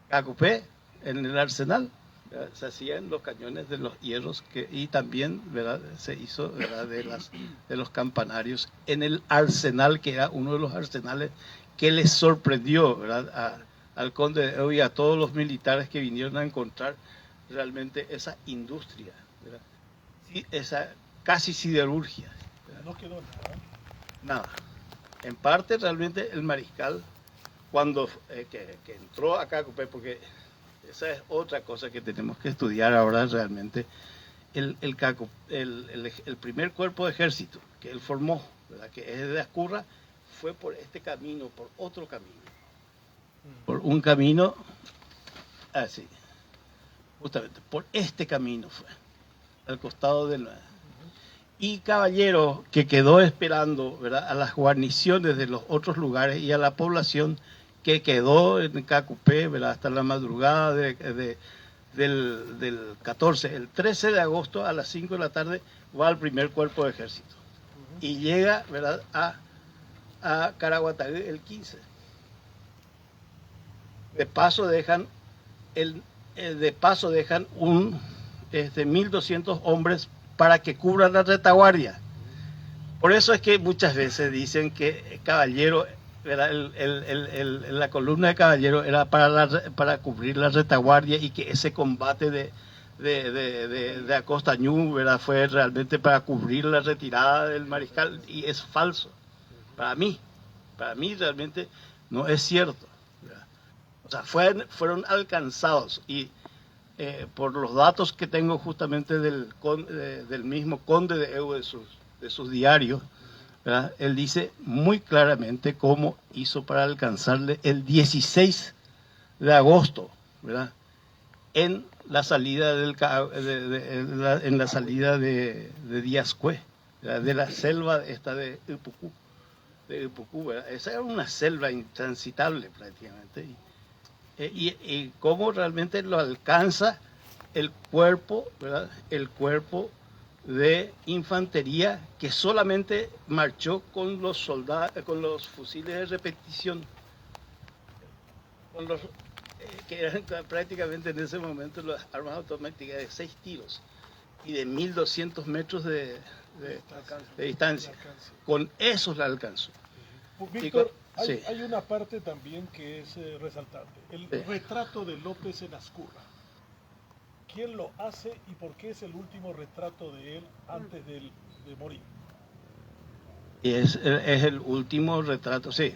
Cacupé, en el arsenal, ¿verdad?, se hacían los cañones de los hierros y también, ¿verdad?, se hizo, ¿verdad?, de los campanarios en el arsenal, que era uno de los arsenales que les sorprendió, ¿verdad?, al conde de Eu y a todos los militares que vinieron a encontrar realmente esa industria, ¿verdad?, sí, esa casi siderurgia, ¿verdad? no quedó nada. Nada. En parte realmente el mariscal, cuando que entró a Cacupé, porque esa es otra cosa que tenemos que estudiar ahora realmente, el primer cuerpo de ejército que él formó, ¿verdad?, que es de Ascurra, fue por este camino, por otro camino. Por un camino así, justamente, por este camino fue, al costado del... Y Caballero, que quedó esperando, ¿verdad?, a las guarniciones de los otros lugares y a la población que quedó en Cacupé, ¿verdad?, hasta la madrugada del 14, el 13 de agosto a las 5 de la tarde va al primer cuerpo de ejército y llega, ¿verdad?, a Caraguatagüe el 15. De paso dejan de paso dejan 1.200 hombres para que cubran la retaguardia. Por eso es que muchas veces dicen que Caballero, la columna de Caballero era para cubrir la retaguardia, y que ese combate de Acostañú, ¿verdad?, fue realmente para cubrir la retirada del mariscal, y es falso. Para mí realmente no es cierto, ¿verdad? O sea, fueron alcanzados, y por los datos que tengo justamente del mismo conde de Eu, de sus diarios, ¿verdad?, él dice muy claramente cómo hizo para alcanzarle el 16 de agosto, ¿verdad?, en la salida en la salida de Díaz Cue, de la selva esta de Upucú, ¿verdad? Esa era una selva intransitable prácticamente, y cómo realmente lo alcanza el cuerpo, ¿verdad?, el cuerpo de infantería, que solamente marchó con los con los fusiles de repetición, con los que eran prácticamente en ese momento las armas automáticas de 6 tiros y de 1.200 metros de distancia. Con esos la alcanzó. Víctor, sí. hay una parte también que es resaltante, el retrato de López en Ascurra. ¿Quién lo hace y por qué es el último retrato de él antes de morir? Y es el último retrato, sí.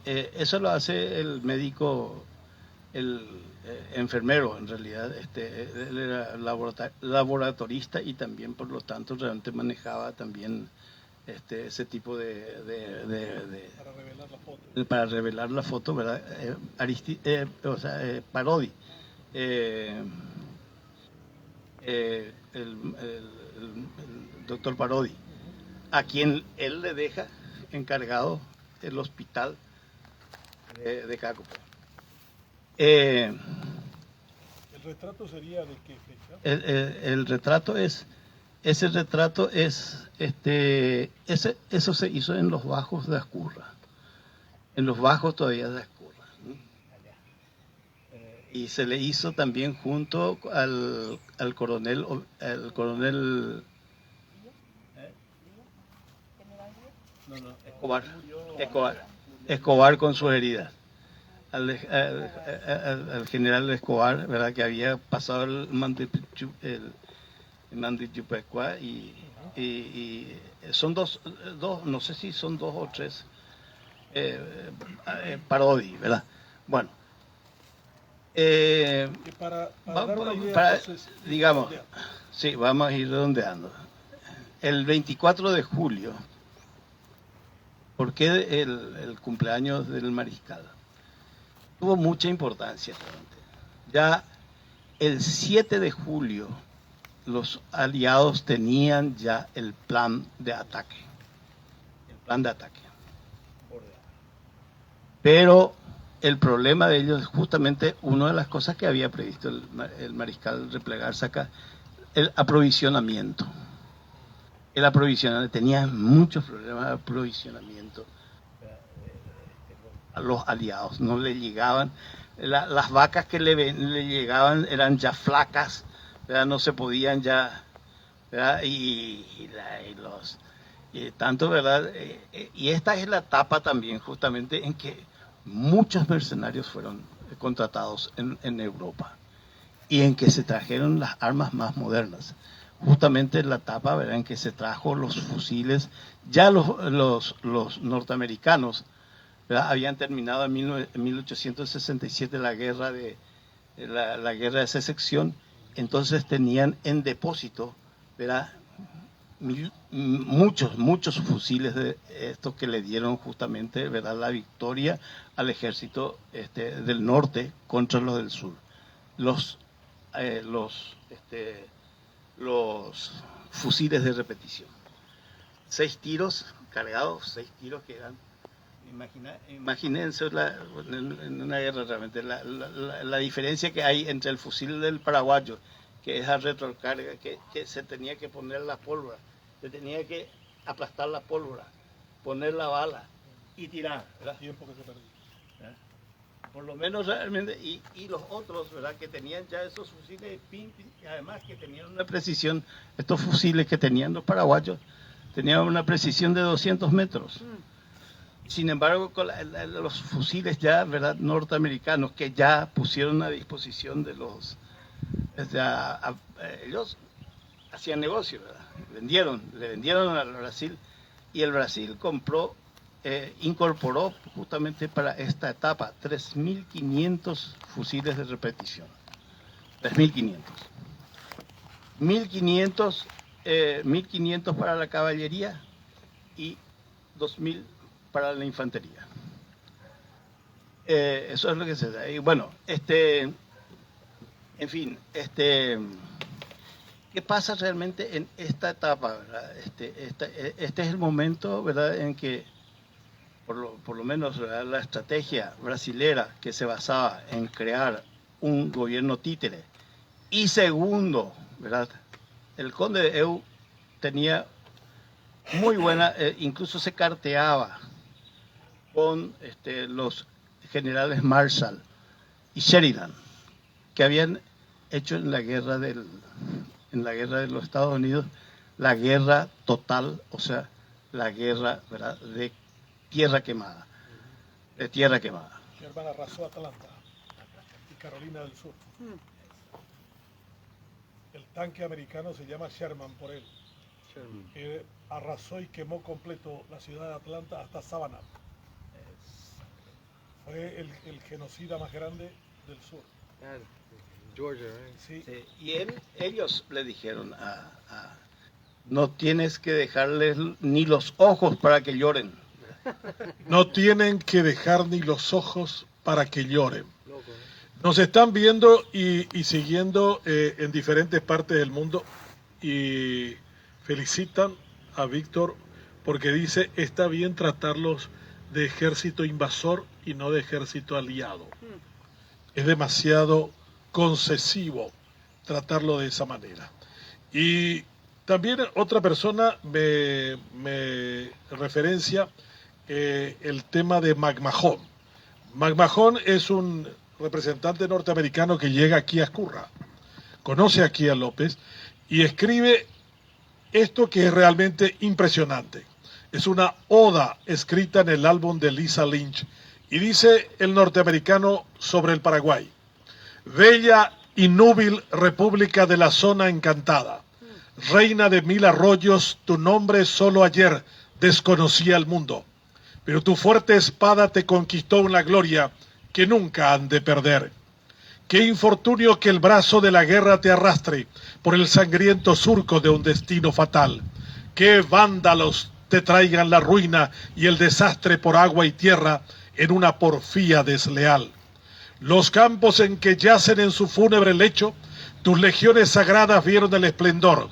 Eso lo hace el médico, el enfermero, en realidad. Él era laboratorista, y también, por lo tanto, realmente manejaba también ese tipo Para revelar la foto. Para revelar la foto, ¿verdad? Parodi. El doctor Parodi, a quien él le deja encargado el hospital de Cacupe. ¿El retrato sería de qué fecha? El retrato es, ese retrato es, eso se hizo en los bajos de Ascurra, en los bajos todavía de Ascurra. Y se le hizo también junto al coronel Escobar con sus heridas. Al general Escobar, ¿verdad?, que había pasado el Mandipechua, y son dos, no sé si son 2 o 3 Parodi, ¿verdad? Bueno. Para dar una idea, entonces, digamos, sí, vamos a ir redondeando. El 24 de julio, ¿por qué el cumpleaños del mariscal? Tuvo mucha importancia realmente. Ya el 7 de julio, los aliados tenían ya el plan de ataque. Pero el problema de ellos es justamente una de las cosas que había previsto el mariscal replegarse acá, el aprovisionamiento. Tenía muchos problemas de aprovisionamiento a los aliados. No le llegaban, las vacas que le llegaban eran ya flacas, ¿verdad?, no se podían ya, ¿verdad?, y tanto, ¿verdad? Y esta es la etapa también justamente en que muchos mercenarios fueron contratados en Europa, y en que se trajeron las armas más modernas. Justamente la etapa, ¿verdad?, en que se trajo los fusiles, ya los norteamericanos, ¿verdad?, habían terminado en 1867 la guerra la guerra de secesión. Entonces tenían en depósito, ¿verdad?, muchos fusiles de estos que le dieron justamente, ¿verdad?, la victoria al ejército del norte contra los del sur. Los fusiles de repetición. 6 tiros cargados, 6 tiros que eran, imagínense en una guerra realmente, la diferencia que hay entre el fusil del paraguayo, que es a retrocarga, que se tenía que poner la pólvora, se tenía que aplastar la pólvora, poner la bala y tirar, ¿verdad? El tiempo que se perdió. Por lo menos realmente, y los otros, ¿verdad? Que tenían ya esos fusiles Pinty, y además que tenían una precisión, estos fusiles que tenían los paraguayos, tenían una precisión de 200 metros. Sin embargo, con los fusiles ya, ¿verdad? Norteamericanos, que ya pusieron a disposición de los... ellos hacían negocio, ¿verdad? Le vendieron al Brasil, y el Brasil compró, incorporó justamente para esta etapa 3.500 fusiles de repetición. 3.500. 1.500 para la caballería y 2.000 para la infantería. Eso es lo que se da. Y bueno, en fin, ¿qué pasa realmente en esta etapa, ¿verdad? Este es el momento, ¿verdad?, en que por lo menos, ¿verdad?, la estrategia brasilera, que se basaba en crear un gobierno títere, y segundo, ¿verdad?, el conde de Eu tenía muy buena, incluso se carteaba con los generales Marshall y Sheridan, que habían hecho en la guerra de los Estados Unidos, la guerra total, o sea, la guerra, ¿verdad?, de tierra quemada. Sherman arrasó Atlanta y Carolina del Sur. El tanque americano se llama Sherman por él. Arrasó y quemó completo la ciudad de Atlanta hasta Savannah. Fue el genocida más grande del sur. Georgia, right? Sí. Sí. Y ellos le dijeron no tienes que dejarles ni los ojos para que lloren. No tienen que dejar ni los ojos para que lloren. Nos están viendo y siguiendo en diferentes partes del mundo, y felicitan a Víctor porque dice, está bien tratarlos de ejército invasor y no de ejército aliado. Es demasiado concesivo tratarlo de esa manera. Y también otra persona me referencia el tema de McMahon. McMahon es un representante norteamericano que llega aquí a Ezcurra, conoce aquí a López y escribe esto que es realmente impresionante. Es una oda escrita en el álbum de Lisa Lynch, y dice el norteamericano sobre el Paraguay: bella y núbil república de la zona encantada, reina de 1000 arroyos, tu nombre solo ayer desconocía el mundo, pero tu fuerte espada te conquistó una gloria que nunca han de perder. Qué infortunio que el brazo de la guerra te arrastre por el sangriento surco de un destino fatal. Qué vándalos te traigan la ruina y el desastre por agua y tierra en una porfía desleal. Los campos en que yacen en su fúnebre lecho, tus legiones sagradas vieron el esplendor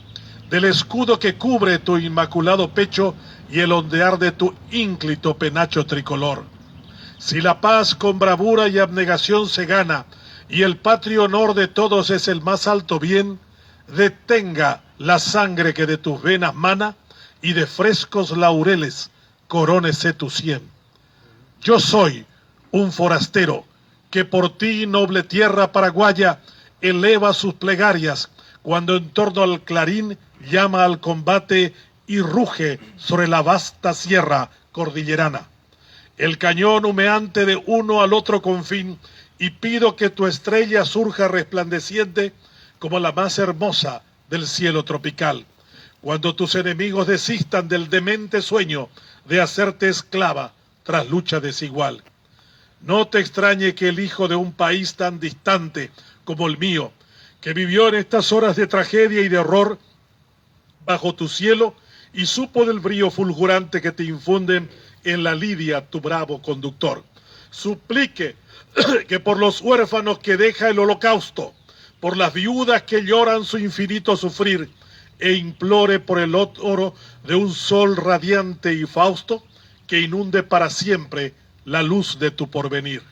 del escudo que cubre tu inmaculado pecho y el ondear de tu ínclito penacho tricolor. Si la paz con bravura y abnegación se gana, y el patrio honor de todos es el más alto bien, detenga la sangre que de tus venas mana, y de frescos laureles corónese tu sien. Yo soy un forastero que por ti, noble tierra paraguaya, eleva sus plegarias cuando en torno al clarín llama al combate y ruge sobre la vasta sierra cordillerana. El cañón humeante de uno al otro confín, y pido que tu estrella surja resplandeciente como la más hermosa del cielo tropical, cuando tus enemigos desistan del demente sueño de hacerte esclava tras lucha desigual. No te extrañe que el hijo de un país tan distante como el mío, que vivió en estas horas de tragedia y de horror bajo tu cielo y supo del brío fulgurante que te infunden en la lidia tu bravo conductor, suplique que por los huérfanos que deja el holocausto, por las viudas que lloran su infinito sufrir, e implore por el oro de un sol radiante y fausto que inunde para siempre la luz de tu porvenir.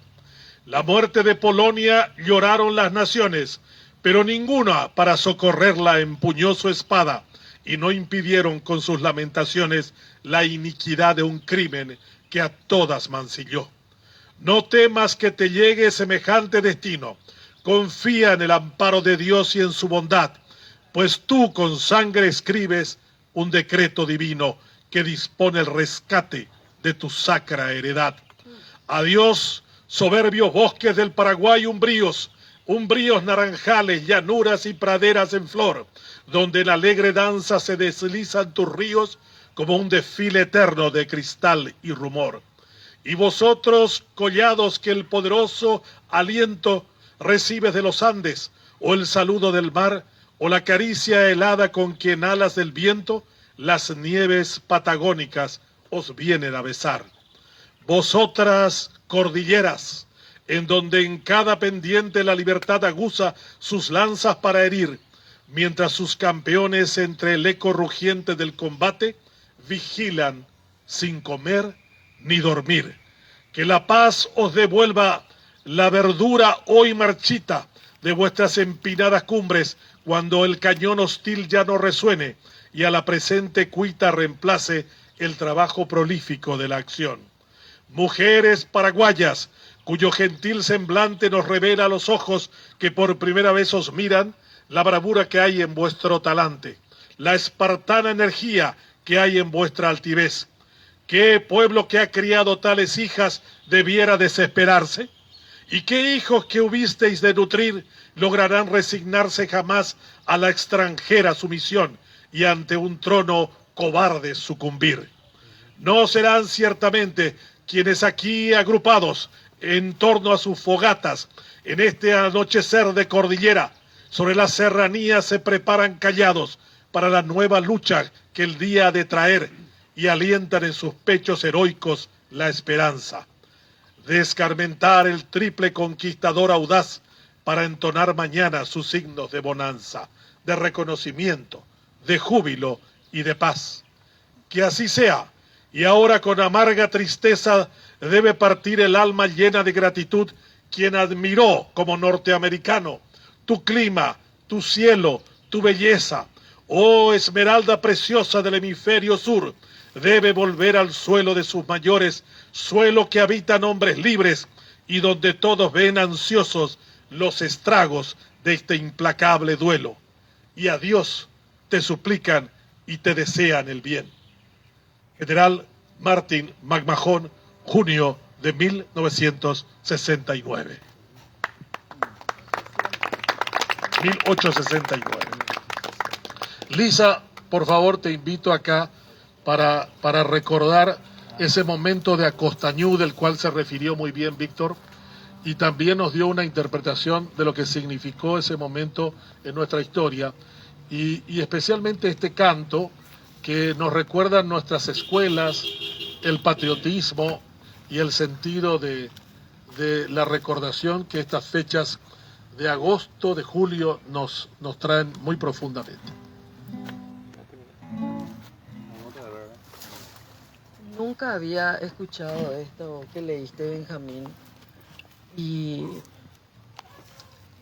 La muerte de Polonia lloraron las naciones, pero ninguna para socorrerla empuñó su espada, y no impidieron con sus lamentaciones la iniquidad de un crimen que a todas mancilló. No temas que te llegue semejante destino. Confía en el amparo de Dios y en su bondad, pues tú con sangre escribes un decreto divino que dispone el rescate de tu sacra heredad. Adiós, soberbios bosques del Paraguay umbríos, umbríos naranjales, llanuras y praderas en flor, donde en alegre danza se deslizan tus ríos como un desfile eterno de cristal y rumor. Y vosotros, collados que el poderoso aliento recibes de los Andes, o el saludo del mar, o la caricia helada con que en alas del viento las nieves patagónicas os vienen a besar. Vosotras, cordilleras, en donde en cada pendiente la libertad aguza sus lanzas para herir, mientras sus campeones entre el eco rugiente del combate vigilan sin comer ni dormir. Que la paz os devuelva la verdura hoy marchita de vuestras empinadas cumbres, cuando el cañón hostil ya no resuene y a la presente cuita reemplace el trabajo prolífico de la acción. Mujeres paraguayas, cuyo gentil semblante nos revela a los ojos que por primera vez os miran, la bravura que hay en vuestro talante, la espartana energía que hay en vuestra altivez. ¿Qué pueblo que ha criado tales hijas debiera desesperarse? ¿Y qué hijos que hubisteis de nutrir lograrán resignarse jamás a la extranjera sumisión y ante un trono cobarde sucumbir? No serán ciertamente quienes aquí agrupados en torno a sus fogatas, en este anochecer de cordillera, sobre la serranía se preparan callados para la nueva lucha que el día ha de traer, y alientan en sus pechos heroicos la esperanza de escarmentar el triple conquistador audaz para entonar mañana sus signos de bonanza, de reconocimiento, de júbilo y de paz. Que así sea, y ahora con amarga tristeza debe partir el alma llena de gratitud quien admiró como norteamericano tu clima, tu cielo, tu belleza. Oh esmeralda preciosa del hemisferio sur, debe volver al suelo de sus mayores, suelo que habitan hombres libres y donde todos ven ansiosos los estragos de este implacable duelo. Y a Dios te suplican y te desean el bien. General Martin McMahon, junio de 1969. 1869. Lisa, por favor, te invito acá para recordar ese momento de Acostañú del cual se refirió muy bien Víctor, y también nos dio una interpretación de lo que significó ese momento en nuestra historia, y especialmente este canto que nos recuerda nuestras escuelas, el patriotismo y el sentido de la recordación que estas fechas de agosto, de julio nos traen muy profundamente. Nunca había escuchado esto que leíste, Benjamín, y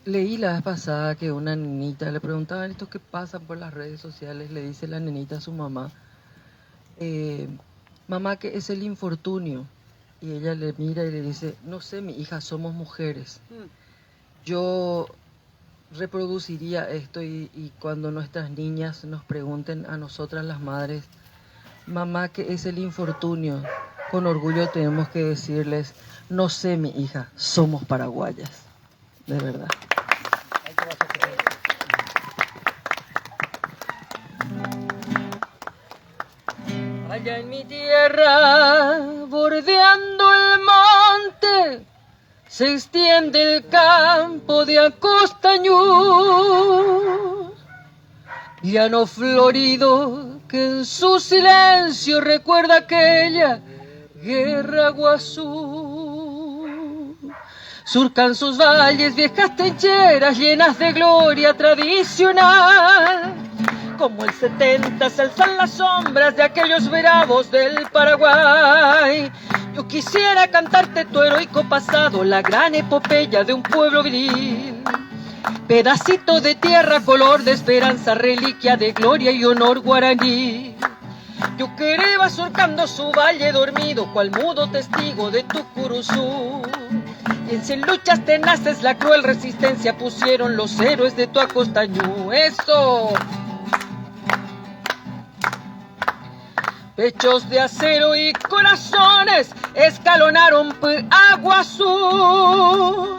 leí la vez pasada que una nenita, le preguntaban estos que pasan por las redes sociales, le dice la nenita a su mamá, mamá, ¿qué es el infortunio? Y ella le mira y le dice, no sé, mi hija, somos mujeres. Yo reproduciría esto y cuando nuestras niñas nos pregunten a nosotras las madres, mamá, ¿qué es el infortunio? Con orgullo tenemos que decirles, no sé, mi hija, somos paraguayas, de verdad. Allá en mi tierra, bordeando el monte, se extiende el campo de Acostañú, llano florido que en su silencio recuerda aquella guerra guazú. Surcan sus valles viejas trincheras llenas de gloria tradicional, como el 70 se alzan las sombras de aquellos bravos del Paraguay. Yo quisiera cantarte tu heroico pasado, la gran epopeya de un pueblo viril, pedacito de tierra, color de esperanza, reliquia de gloria y honor guaraní. Yo queriba surcando su valle dormido, cual mudo testigo de tu curuzú. Y en 100 luchas tenaces la cruel resistencia pusieron los héroes de tu acostañú. ¡Eso! Pechos de acero y corazones escalonaron Aguazú.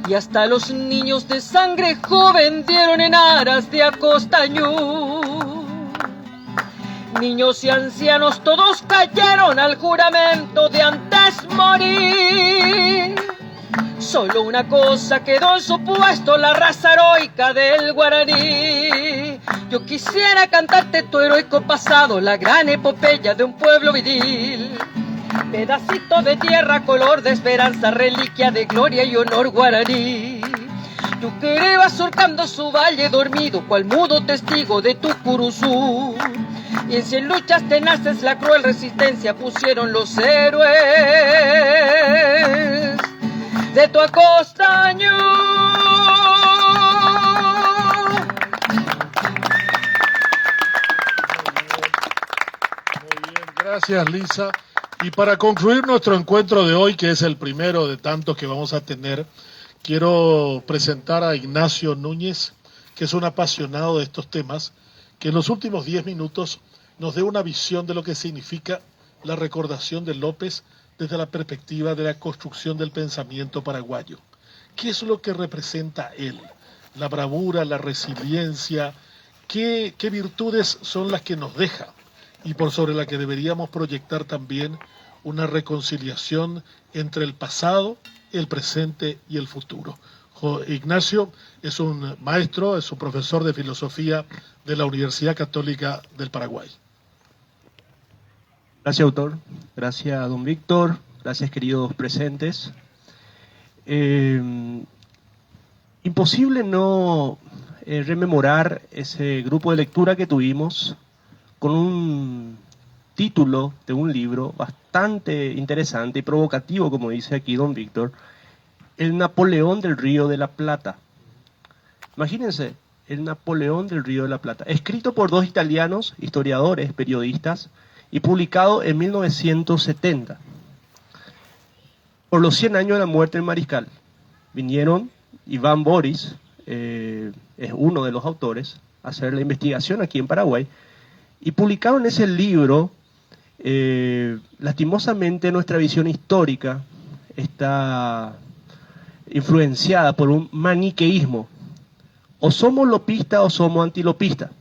Y hasta los niños de sangre joven dieron en aras de acostañú. Niños y ancianos todos cayeron al juramento de antes morir. Solo una cosa quedó en su puesto, la raza heroica del guaraní. Yo quisiera cantarte tu heroico pasado, la gran epopeya de un pueblo viril. Pedacito de tierra, color de esperanza, reliquia de gloria y honor guaraní. Yo queriba surcando su valle dormido, cual mudo testigo de tu curuzú. Y en 100 luchas tenaces la cruel resistencia pusieron los héroes de tu acostañú. Muy bien, gracias Lisa. Y para concluir nuestro encuentro de hoy, que es el primero de tantos que vamos a tener, quiero presentar a Ignacio Núñez, que es un apasionado de estos temas, que en los últimos 10 minutos nos dé una visión de lo que significa la recordación de López desde la perspectiva de la construcción del pensamiento paraguayo. ¿Qué es lo que representa él? La bravura, la resiliencia, ¿qué virtudes son las que nos deja? Y por sobre la que deberíamos proyectar también una reconciliación entre el pasado, el presente y el futuro. Ignacio es un maestro, es un profesor de filosofía de la Universidad Católica del Paraguay. Gracias, autor. Gracias, don Víctor. Gracias, queridos presentes. Imposible no rememorar ese grupo de lectura que tuvimos con un título de un libro bastante interesante y provocativo, como dice aquí don Víctor, El Napoleón del Río de la Plata. Imagínense, El Napoleón del Río de la Plata, escrito por 2 italianos, historiadores, periodistas, y publicado en 1970. Por los 100 años de la muerte del mariscal, vinieron Iván Boris, es uno de los autores, a hacer la investigación aquí en Paraguay, y publicaron ese libro. Lastimosamente nuestra visión histórica está influenciada por un maniqueísmo. O somos lopistas o somos antilopistas.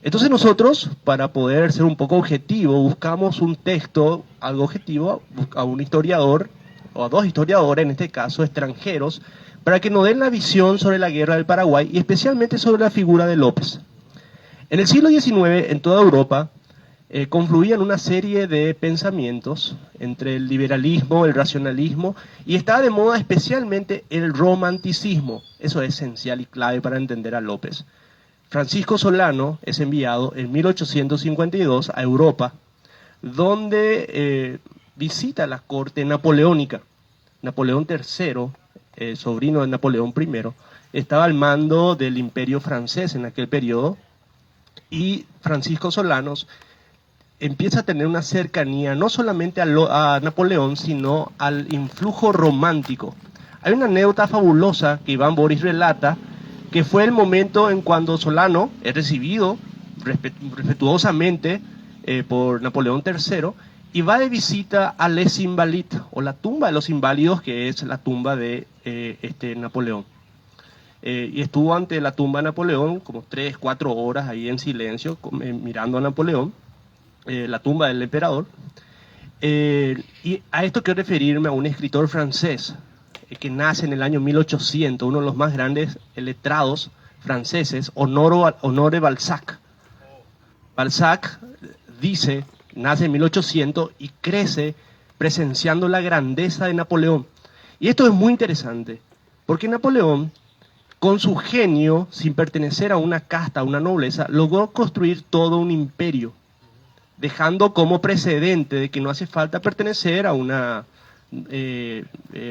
Entonces nosotros, para poder ser un poco objetivo, buscamos un texto, algo objetivo, a un historiador, o a 2 historiadores, en este caso extranjeros, para que nos den la visión sobre la guerra del Paraguay y especialmente sobre la figura de López. En el siglo XIX, en toda Europa, confluían una serie de pensamientos entre el liberalismo, el racionalismo, y estaba de moda especialmente el romanticismo. Eso es esencial y clave para entender a López. Francisco Solano es enviado en 1852 a Europa, donde visita la corte napoleónica. Napoleón III, sobrino de Napoleón I, estaba al mando del imperio francés en aquel periodo, y Francisco Solanos empieza a tener una cercanía no solamente a Napoleón, sino al influjo romántico. Hay una anécdota fabulosa que Iván Boris relata, que fue el momento en cuando Solano es recibido respetuosamente por Napoleón III y va de visita a Les Invalides, o la tumba de los inválidos, que es la tumba de Napoleón. Y estuvo ante la tumba de Napoleón como 3-4 horas ahí en silencio, mirando a Napoleón, la tumba del emperador. Y a esto quiero referirme a un escritor francés que nace en el año 1800, uno de los más grandes letrados franceses, Honoré Balzac. Balzac dice, nace en 1800 y crece presenciando la grandeza de Napoleón. Y esto es muy interesante, porque Napoleón, con su genio, sin pertenecer a una casta, a una nobleza, logró construir todo un imperio, dejando como precedente de que no hace falta pertenecer a una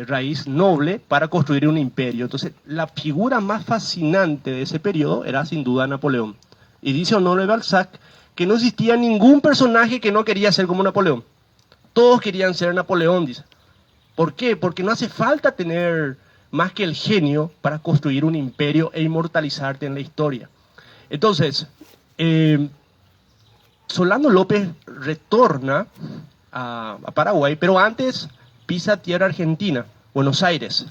raíz noble para construir un imperio. Entonces, la figura más fascinante de ese periodo era sin duda Napoleón. Y dice Honoré Balzac que no existía ningún personaje que no quería ser como Napoleón. Todos querían ser Napoleón, dice. ¿Por qué? Porque no hace falta tener más que el genio para construir un imperio e inmortalizarte en la historia. Entonces, Solano López retorna a Paraguay, pero antes pisa tierra argentina, Buenos Aires,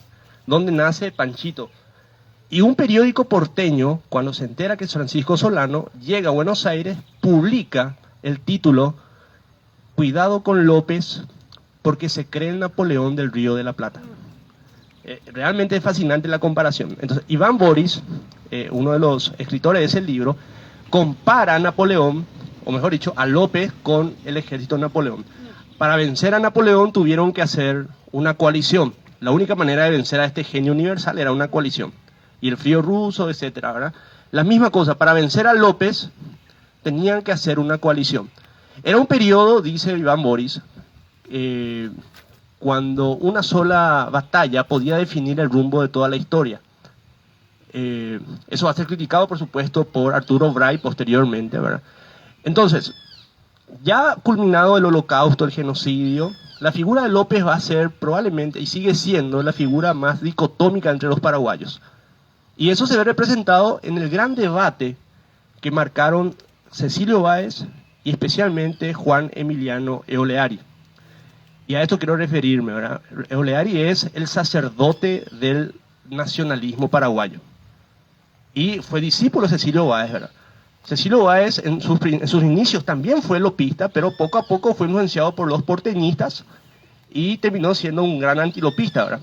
donde nace Panchito. Y un periódico porteño, cuando se entera que es Francisco Solano, llega a Buenos Aires, publica el título "Cuidado con López, porque se cree el Napoleón del Río de la Plata". Realmente es fascinante la comparación. Entonces, Iván Boris, uno de los escritores de ese libro, compara a Napoleón, o mejor dicho, a López con el ejército de Napoleón. Para vencer a Napoleón tuvieron que hacer una coalición. La única manera de vencer a este genio universal era una coalición. Y el frío ruso, etcétera, ¿verdad? La misma cosa, para vencer a López tenían que hacer una coalición. Era un periodo, dice Iván Boris, cuando una sola batalla podía definir el rumbo de toda la historia. Eso va a ser criticado, por supuesto, por Arturo Bray posteriormente, ¿verdad? Entonces, ya culminado el Holocausto, el genocidio, la figura de López va a ser probablemente, y sigue siendo, la figura más dicotómica entre los paraguayos. Y eso se ve representado en el gran debate que marcaron Cecilio Báez y especialmente Juan Emiliano Eoleari. Y a esto quiero referirme, ¿verdad? Eoleari es el sacerdote del nacionalismo paraguayo. Y fue discípulo de Cecilio Báez, ¿verdad? Cecilio Báez en sus inicios también fue lopista, pero poco a poco fue influenciado por los porteñistas y terminó siendo un gran antilopista, ¿verdad?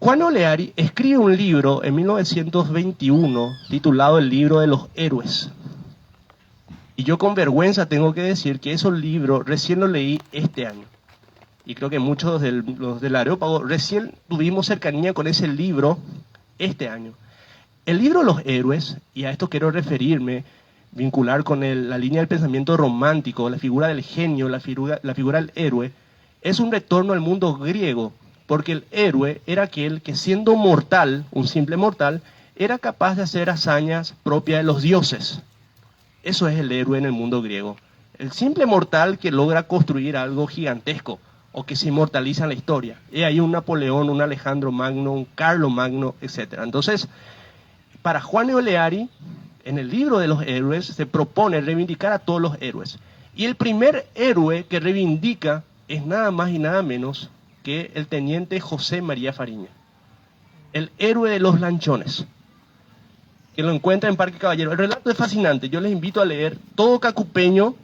Juan Eoleari escribe un libro en 1921 titulado El libro de los héroes. Y yo con vergüenza tengo que decir que ese libro recién lo leí este año. Y creo que muchos los del Areópago recién tuvimos cercanía con ese libro este año. El libro de los héroes, y a esto quiero referirme, vincular con la línea del pensamiento romántico, la figura del genio, la figura del héroe, es un retorno al mundo griego, porque el héroe era aquel que siendo mortal, un simple mortal, era capaz de hacer hazañas propias de los dioses. Eso es el héroe en el mundo griego. El simple mortal que logra construir algo gigantesco o que se inmortaliza en la historia. Y hay un Napoleón, un Alejandro Magno, un Carlo Magno, etc. Entonces, para Juan Eoleari, en el libro de los héroes, se propone reivindicar a todos los héroes. Y el primer héroe que reivindica es nada más y nada menos que el teniente José María Fariña, el héroe de los lanchones, que lo encuentra en Parque Caballero. El relato es fascinante, yo les invito a leer. Todo cacupeño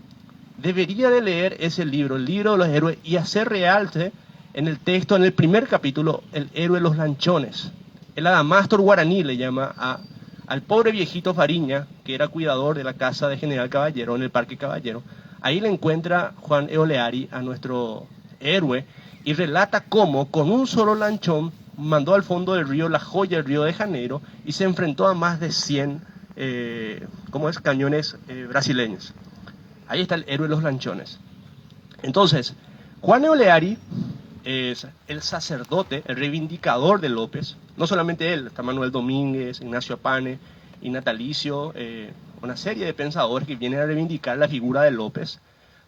debería de leer ese libro, el libro de los héroes, y hacer realce en el texto, en el primer capítulo, el héroe de los lanchones. El Adamastor guaraní le llama al pobre viejito Fariña, que era cuidador de la casa de General Caballero, en el Parque Caballero. Ahí le encuentra Juan Eoleari a nuestro héroe, y relata cómo con un solo lanchón mandó al fondo del río La Joya, el Río de Janeiro, y se enfrentó a más de 100 cañones brasileños. Ahí está el héroe de los lanchones. Entonces, Juan Eoleari es el sacerdote, el reivindicador de López. No solamente él, está Manuel Domínguez, Ignacio Apane y Natalicio, una serie de pensadores que vienen a reivindicar la figura de López.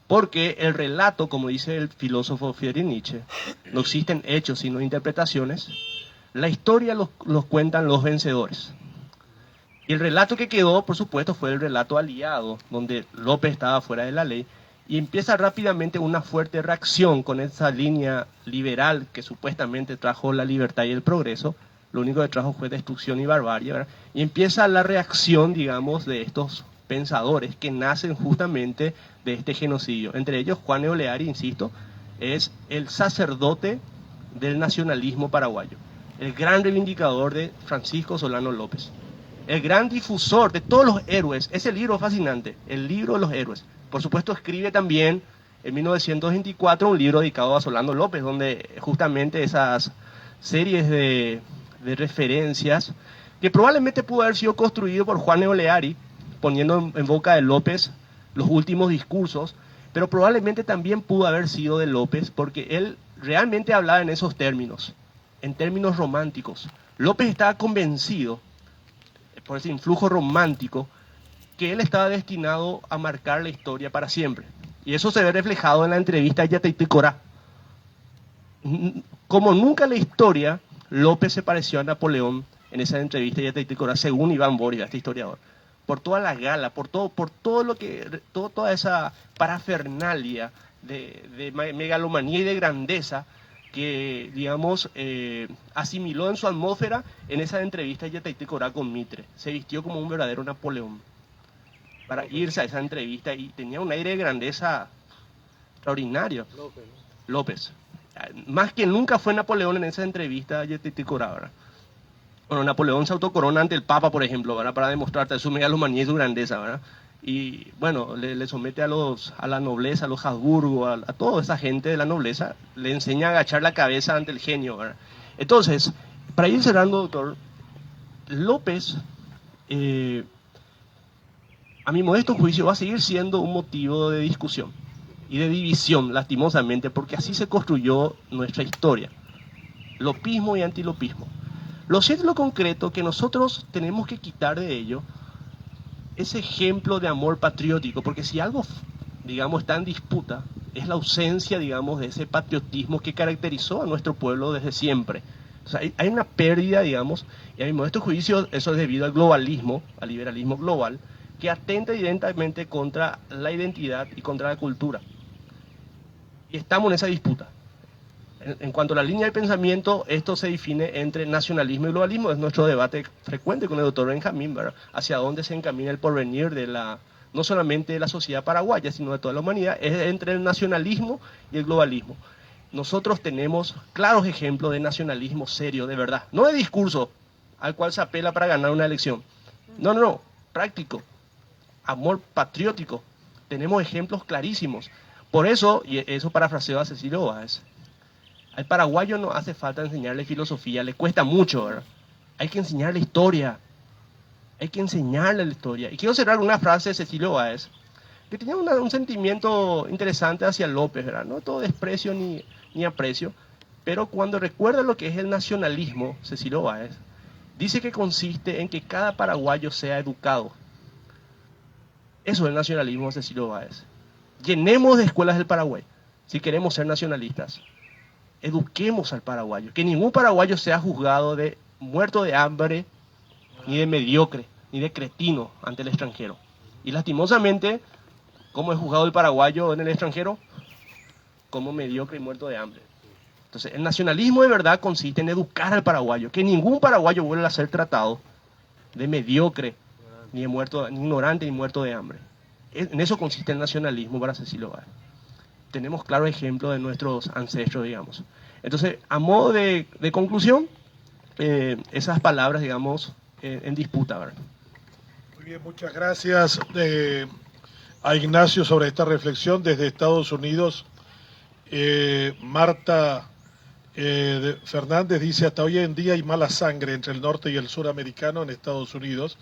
Porque el relato, como dice el filósofo Friedrich Nietzsche, no existen hechos sino interpretaciones. La historia los cuentan los vencedores. Y el relato que quedó, por supuesto, fue el relato aliado, donde López estaba fuera de la ley, y empieza rápidamente una fuerte reacción con esa línea liberal que supuestamente trajo la libertad y el progreso. Lo único que trajo fue destrucción y barbarie, ¿verdad? Y empieza la reacción, digamos, de estos pensadores que nacen justamente de este genocidio. Entre ellos, Juan Eoleari, insisto, es el sacerdote del nacionalismo paraguayo, el gran reivindicador de Francisco Solano López, el gran difusor de todos los héroes. Ese libro es fascinante, el libro de los héroes. Por supuesto, escribe también en 1924 un libro dedicado a Solano López, donde justamente esas series de referencias, que probablemente pudo haber sido construido por Juan Eoleari, poniendo en boca de López los últimos discursos, pero probablemente también pudo haber sido de López, porque él realmente hablaba en esos términos, en términos románticos. López estaba convencido, por ese influjo romántico, que él estaba destinado a marcar la historia para siempre. Y eso se ve reflejado en la entrevista a Yateití Corá. Como nunca en la historia, López se pareció a Napoleón en esa entrevista a Yateití Corá, según Iván Borja, este historiador. Por toda la gala, por todo lo que, toda esa parafernalia de megalomanía y de grandeza que, digamos, asimiló en su atmósfera en esa entrevista a Yateití Corá con Mitre. Se vistió como un verdadero Napoleón para irse a esa entrevista y tenía un aire de grandeza extraordinario. López. Más que nunca fue Napoleón en esa entrevista a Yateití Corá, ¿verdad? Bueno, Napoleón se autocorona ante el Papa, por ejemplo, ¿verdad? Para demostrarte su megalomanía y su grandeza, ¿verdad? Y bueno, le somete a la nobleza, a los Habsburgo, a toda esa gente de la nobleza, le enseña a agachar la cabeza ante el genio, ¿verdad? Entonces, para ir cerrando, doctor, López, a mi modesto juicio, va a seguir siendo un motivo de discusión y de división, lastimosamente, porque así se construyó nuestra historia. Lopismo y antilopismo. Lo cierto y lo concreto que nosotros tenemos que quitar de ello ese ejemplo de amor patriótico, porque si algo, digamos, está en disputa, es la ausencia, digamos, de ese patriotismo que caracterizó a nuestro pueblo desde siempre. O sea, hay una pérdida, digamos, y a mi modesto juicio eso es debido al globalismo, al liberalismo global, que atenta directamente contra la identidad y contra la cultura. Y estamos en esa disputa. En cuanto a la línea de pensamiento, esto se define entre nacionalismo y globalismo. Es nuestro debate frecuente con el doctor Benjamín, ¿verdad? Hacia dónde se encamina el porvenir de no solamente de la sociedad paraguaya, sino de toda la humanidad, es entre el nacionalismo y el globalismo. Nosotros tenemos claros ejemplos de nacionalismo serio, de verdad. No de discurso al cual se apela para ganar una elección. No, práctico. Amor patriótico. Tenemos ejemplos clarísimos. Por eso, y eso parafraseo a Cecilio Báez, al paraguayo no hace falta enseñarle filosofía, le cuesta mucho, ¿verdad? Hay que enseñarle historia. Hay que enseñarle la historia. Y quiero cerrar una frase de Cecilio Báez, que tenía un sentimiento interesante hacia López, ¿verdad? No todo desprecio ni aprecio, pero cuando recuerda lo que es el nacionalismo, Cecilio Báez, dice que consiste en que cada paraguayo sea educado. Eso es el nacionalismo de Cecilio Báez. Llenemos de escuelas del Paraguay, si queremos ser nacionalistas. Eduquemos al paraguayo, que ningún paraguayo sea juzgado de muerto de hambre, ni de mediocre, ni de cretino ante el extranjero. Y lastimosamente, ¿cómo es juzgado el paraguayo en el extranjero? Como mediocre y muerto de hambre. Entonces, el nacionalismo de verdad consiste en educar al paraguayo, que ningún paraguayo vuelva a ser tratado de mediocre, ni ignorante, ni muerto de hambre. En eso consiste el nacionalismo para Cecilio Báez. Tenemos claro ejemplo de nuestros ancestros, digamos. Entonces, a modo de conclusión, esas palabras, digamos, en disputa, ¿verdad? Muy bien, muchas gracias a Ignacio sobre esta reflexión desde Estados Unidos. Marta Fernández dice, hasta hoy en día hay mala sangre entre el norte y el sur americano en Estados Unidos.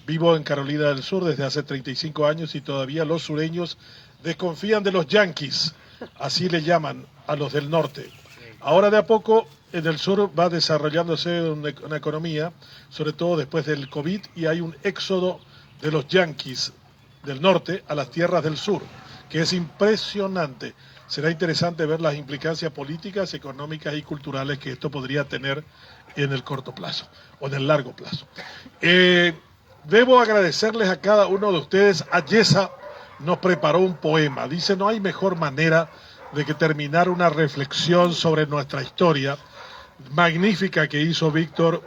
Vivo en Carolina del Sur desde hace 35 años y todavía los sureños desconfían de los yanquis, así le llaman a los del norte. Ahora de a poco en el sur va desarrollándose una economía, sobre todo después del COVID, y hay un éxodo de los yanquis del norte a las tierras del sur, que es impresionante. Será interesante ver las implicancias políticas, económicas y culturales que esto podría tener en el corto plazo o en el largo plazo. Debo agradecerles a cada uno de ustedes. Ayesa nos preparó un poema. Dice, no hay mejor manera de que terminar una reflexión sobre nuestra historia magnífica que hizo Víctor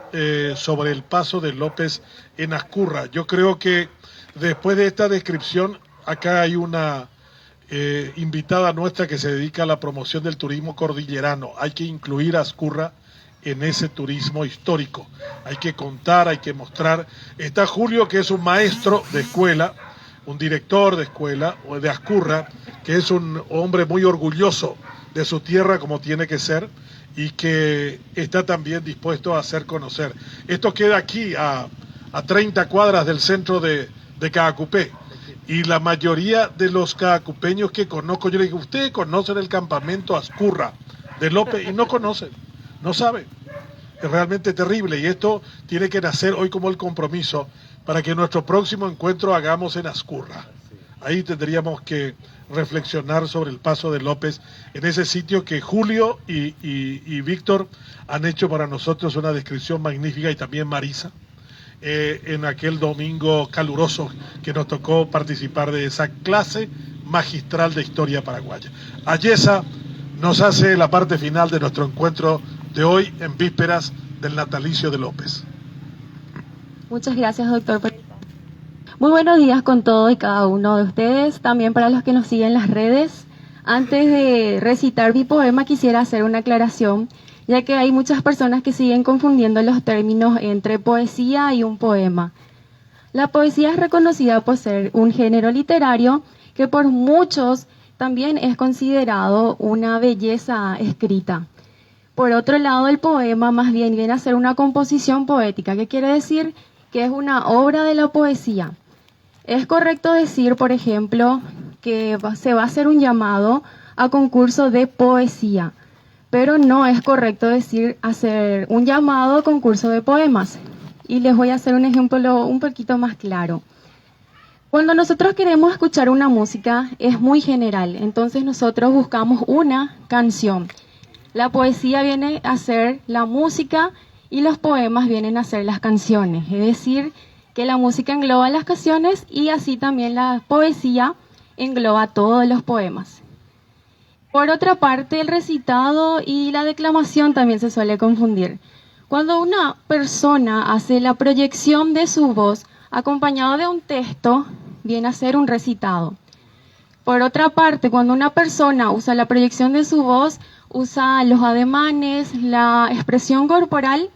sobre el paso de López en Ascurra. Yo creo que después de esta descripción, acá hay una invitada nuestra que se dedica a la promoción del turismo cordillerano. Hay que incluir a Ascurra en ese turismo histórico. Hay que contar, hay que mostrar. Está Julio, que es un maestro de escuela, un director de escuela, o de Ascurra, que es un hombre muy orgulloso de su tierra como tiene que ser y que está también dispuesto a hacer conocer. Esto queda aquí a 30 cuadras del centro de Caacupé. Y la mayoría de los caacupeños que conozco, yo le digo, ustedes conocen el campamento Ascurra de López y no conocen, no saben. Es realmente terrible y esto tiene que nacer hoy como el compromiso para que nuestro próximo encuentro hagamos en Ascurra. Ahí tendríamos que reflexionar sobre el paso de López en ese sitio que Julio y Víctor han hecho para nosotros una descripción magnífica, y también Marisa, en aquel domingo caluroso que nos tocó participar de esa clase magistral de historia paraguaya. Ayesa nos hace la parte final de nuestro encuentro de hoy en vísperas del natalicio de López. Muchas gracias, doctor. Muy buenos días con todos y cada uno de ustedes, también para los que nos siguen en las redes. Antes de recitar mi poema quisiera hacer una aclaración, ya que hay muchas personas que siguen confundiendo los términos entre poesía y un poema. La poesía es reconocida por ser un género literario que por muchos también es considerado una belleza escrita. Por otro lado, el poema más bien viene a ser una composición poética, que quiere decir que es una obra de la poesía. Es correcto decir, por ejemplo, que se va a hacer un llamado a concurso de poesía, pero no es correcto decir hacer un llamado a concurso de poemas. Y les voy a hacer un ejemplo un poquito más claro. Cuando nosotros queremos escuchar una música es muy general, entonces nosotros buscamos una canción. La poesía viene a ser la música y los poemas vienen a ser las canciones, es decir, que la música engloba las canciones y así también la poesía engloba todos los poemas. Por otra parte, el recitado y la declamación también se suele confundir. Cuando una persona hace la proyección de su voz acompañado de un texto, viene a ser un recitado. Por otra parte, cuando una persona usa la proyección de su voz, usa los ademanes, la expresión corporal,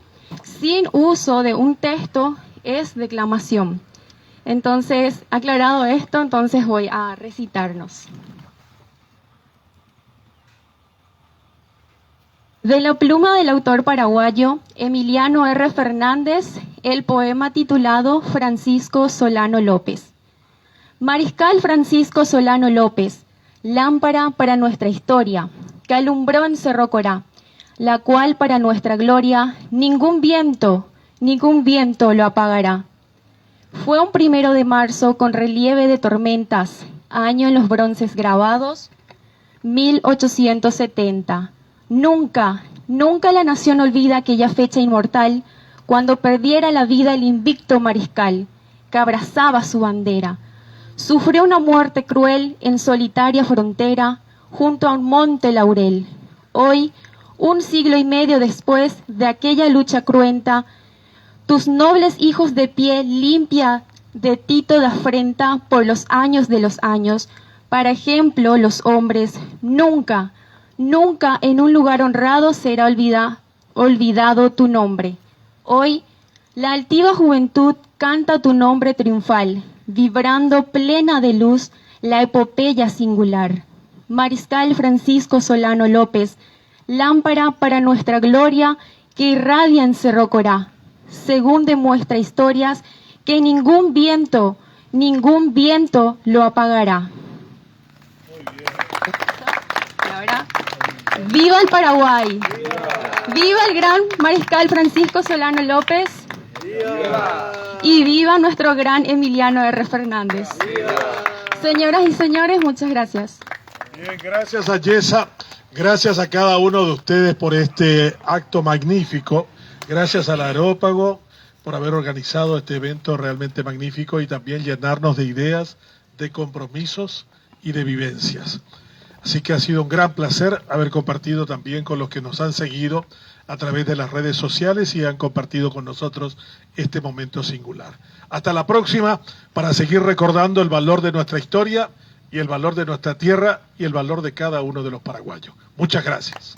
sin uso de un texto, es declamación. Entonces, aclarado esto, entonces voy a recitarnos. De la pluma del autor paraguayo Emiliano R. Fernández, el poema titulado Francisco Solano López. Mariscal Francisco Solano López, lámpara para nuestra historia, que alumbró en Cerro Corá, la cual para nuestra gloria ningún viento lo apagará. Fue un 1 de marzo con relieve de tormentas, año en los bronces grabados, 1870. Nunca la nación olvida aquella fecha inmortal, cuando perdiera la vida el invicto mariscal, que abrazaba su bandera. Sufrió una muerte cruel en solitaria frontera, junto a un monte laurel. Hoy, 1 siglo y medio después de aquella lucha cruenta, tus nobles hijos de pie limpia de ti toda afrenta por los años de los años. Para ejemplo, los hombres, nunca en un lugar honrado será olvidado tu nombre. Hoy, la altiva juventud canta tu nombre triunfal, vibrando plena de luz la epopeya singular. Mariscal Francisco Solano López, lámpara para nuestra gloria que irradia en Cerro Corá, según demuestra historias que ningún viento lo apagará. Y ahora, ¡viva el Paraguay! ¡Viva el gran Mariscal Francisco Solano López! ¡Viva! Y viva nuestro gran Emiliano R. Fernández. ¡Viva! Señoras y señores, muchas gracias. Bien, gracias Ayesa, gracias a cada uno de ustedes por este acto magnífico, gracias al Areópago por haber organizado este evento realmente magnífico y también llenarnos de ideas, de compromisos y de vivencias. Así que ha sido un gran placer haber compartido también con los que nos han seguido a través de las redes sociales y han compartido con nosotros este momento singular. Hasta la próxima para seguir recordando el valor de nuestra historia y el valor de nuestra tierra y el valor de cada uno de los paraguayos. Muchas gracias.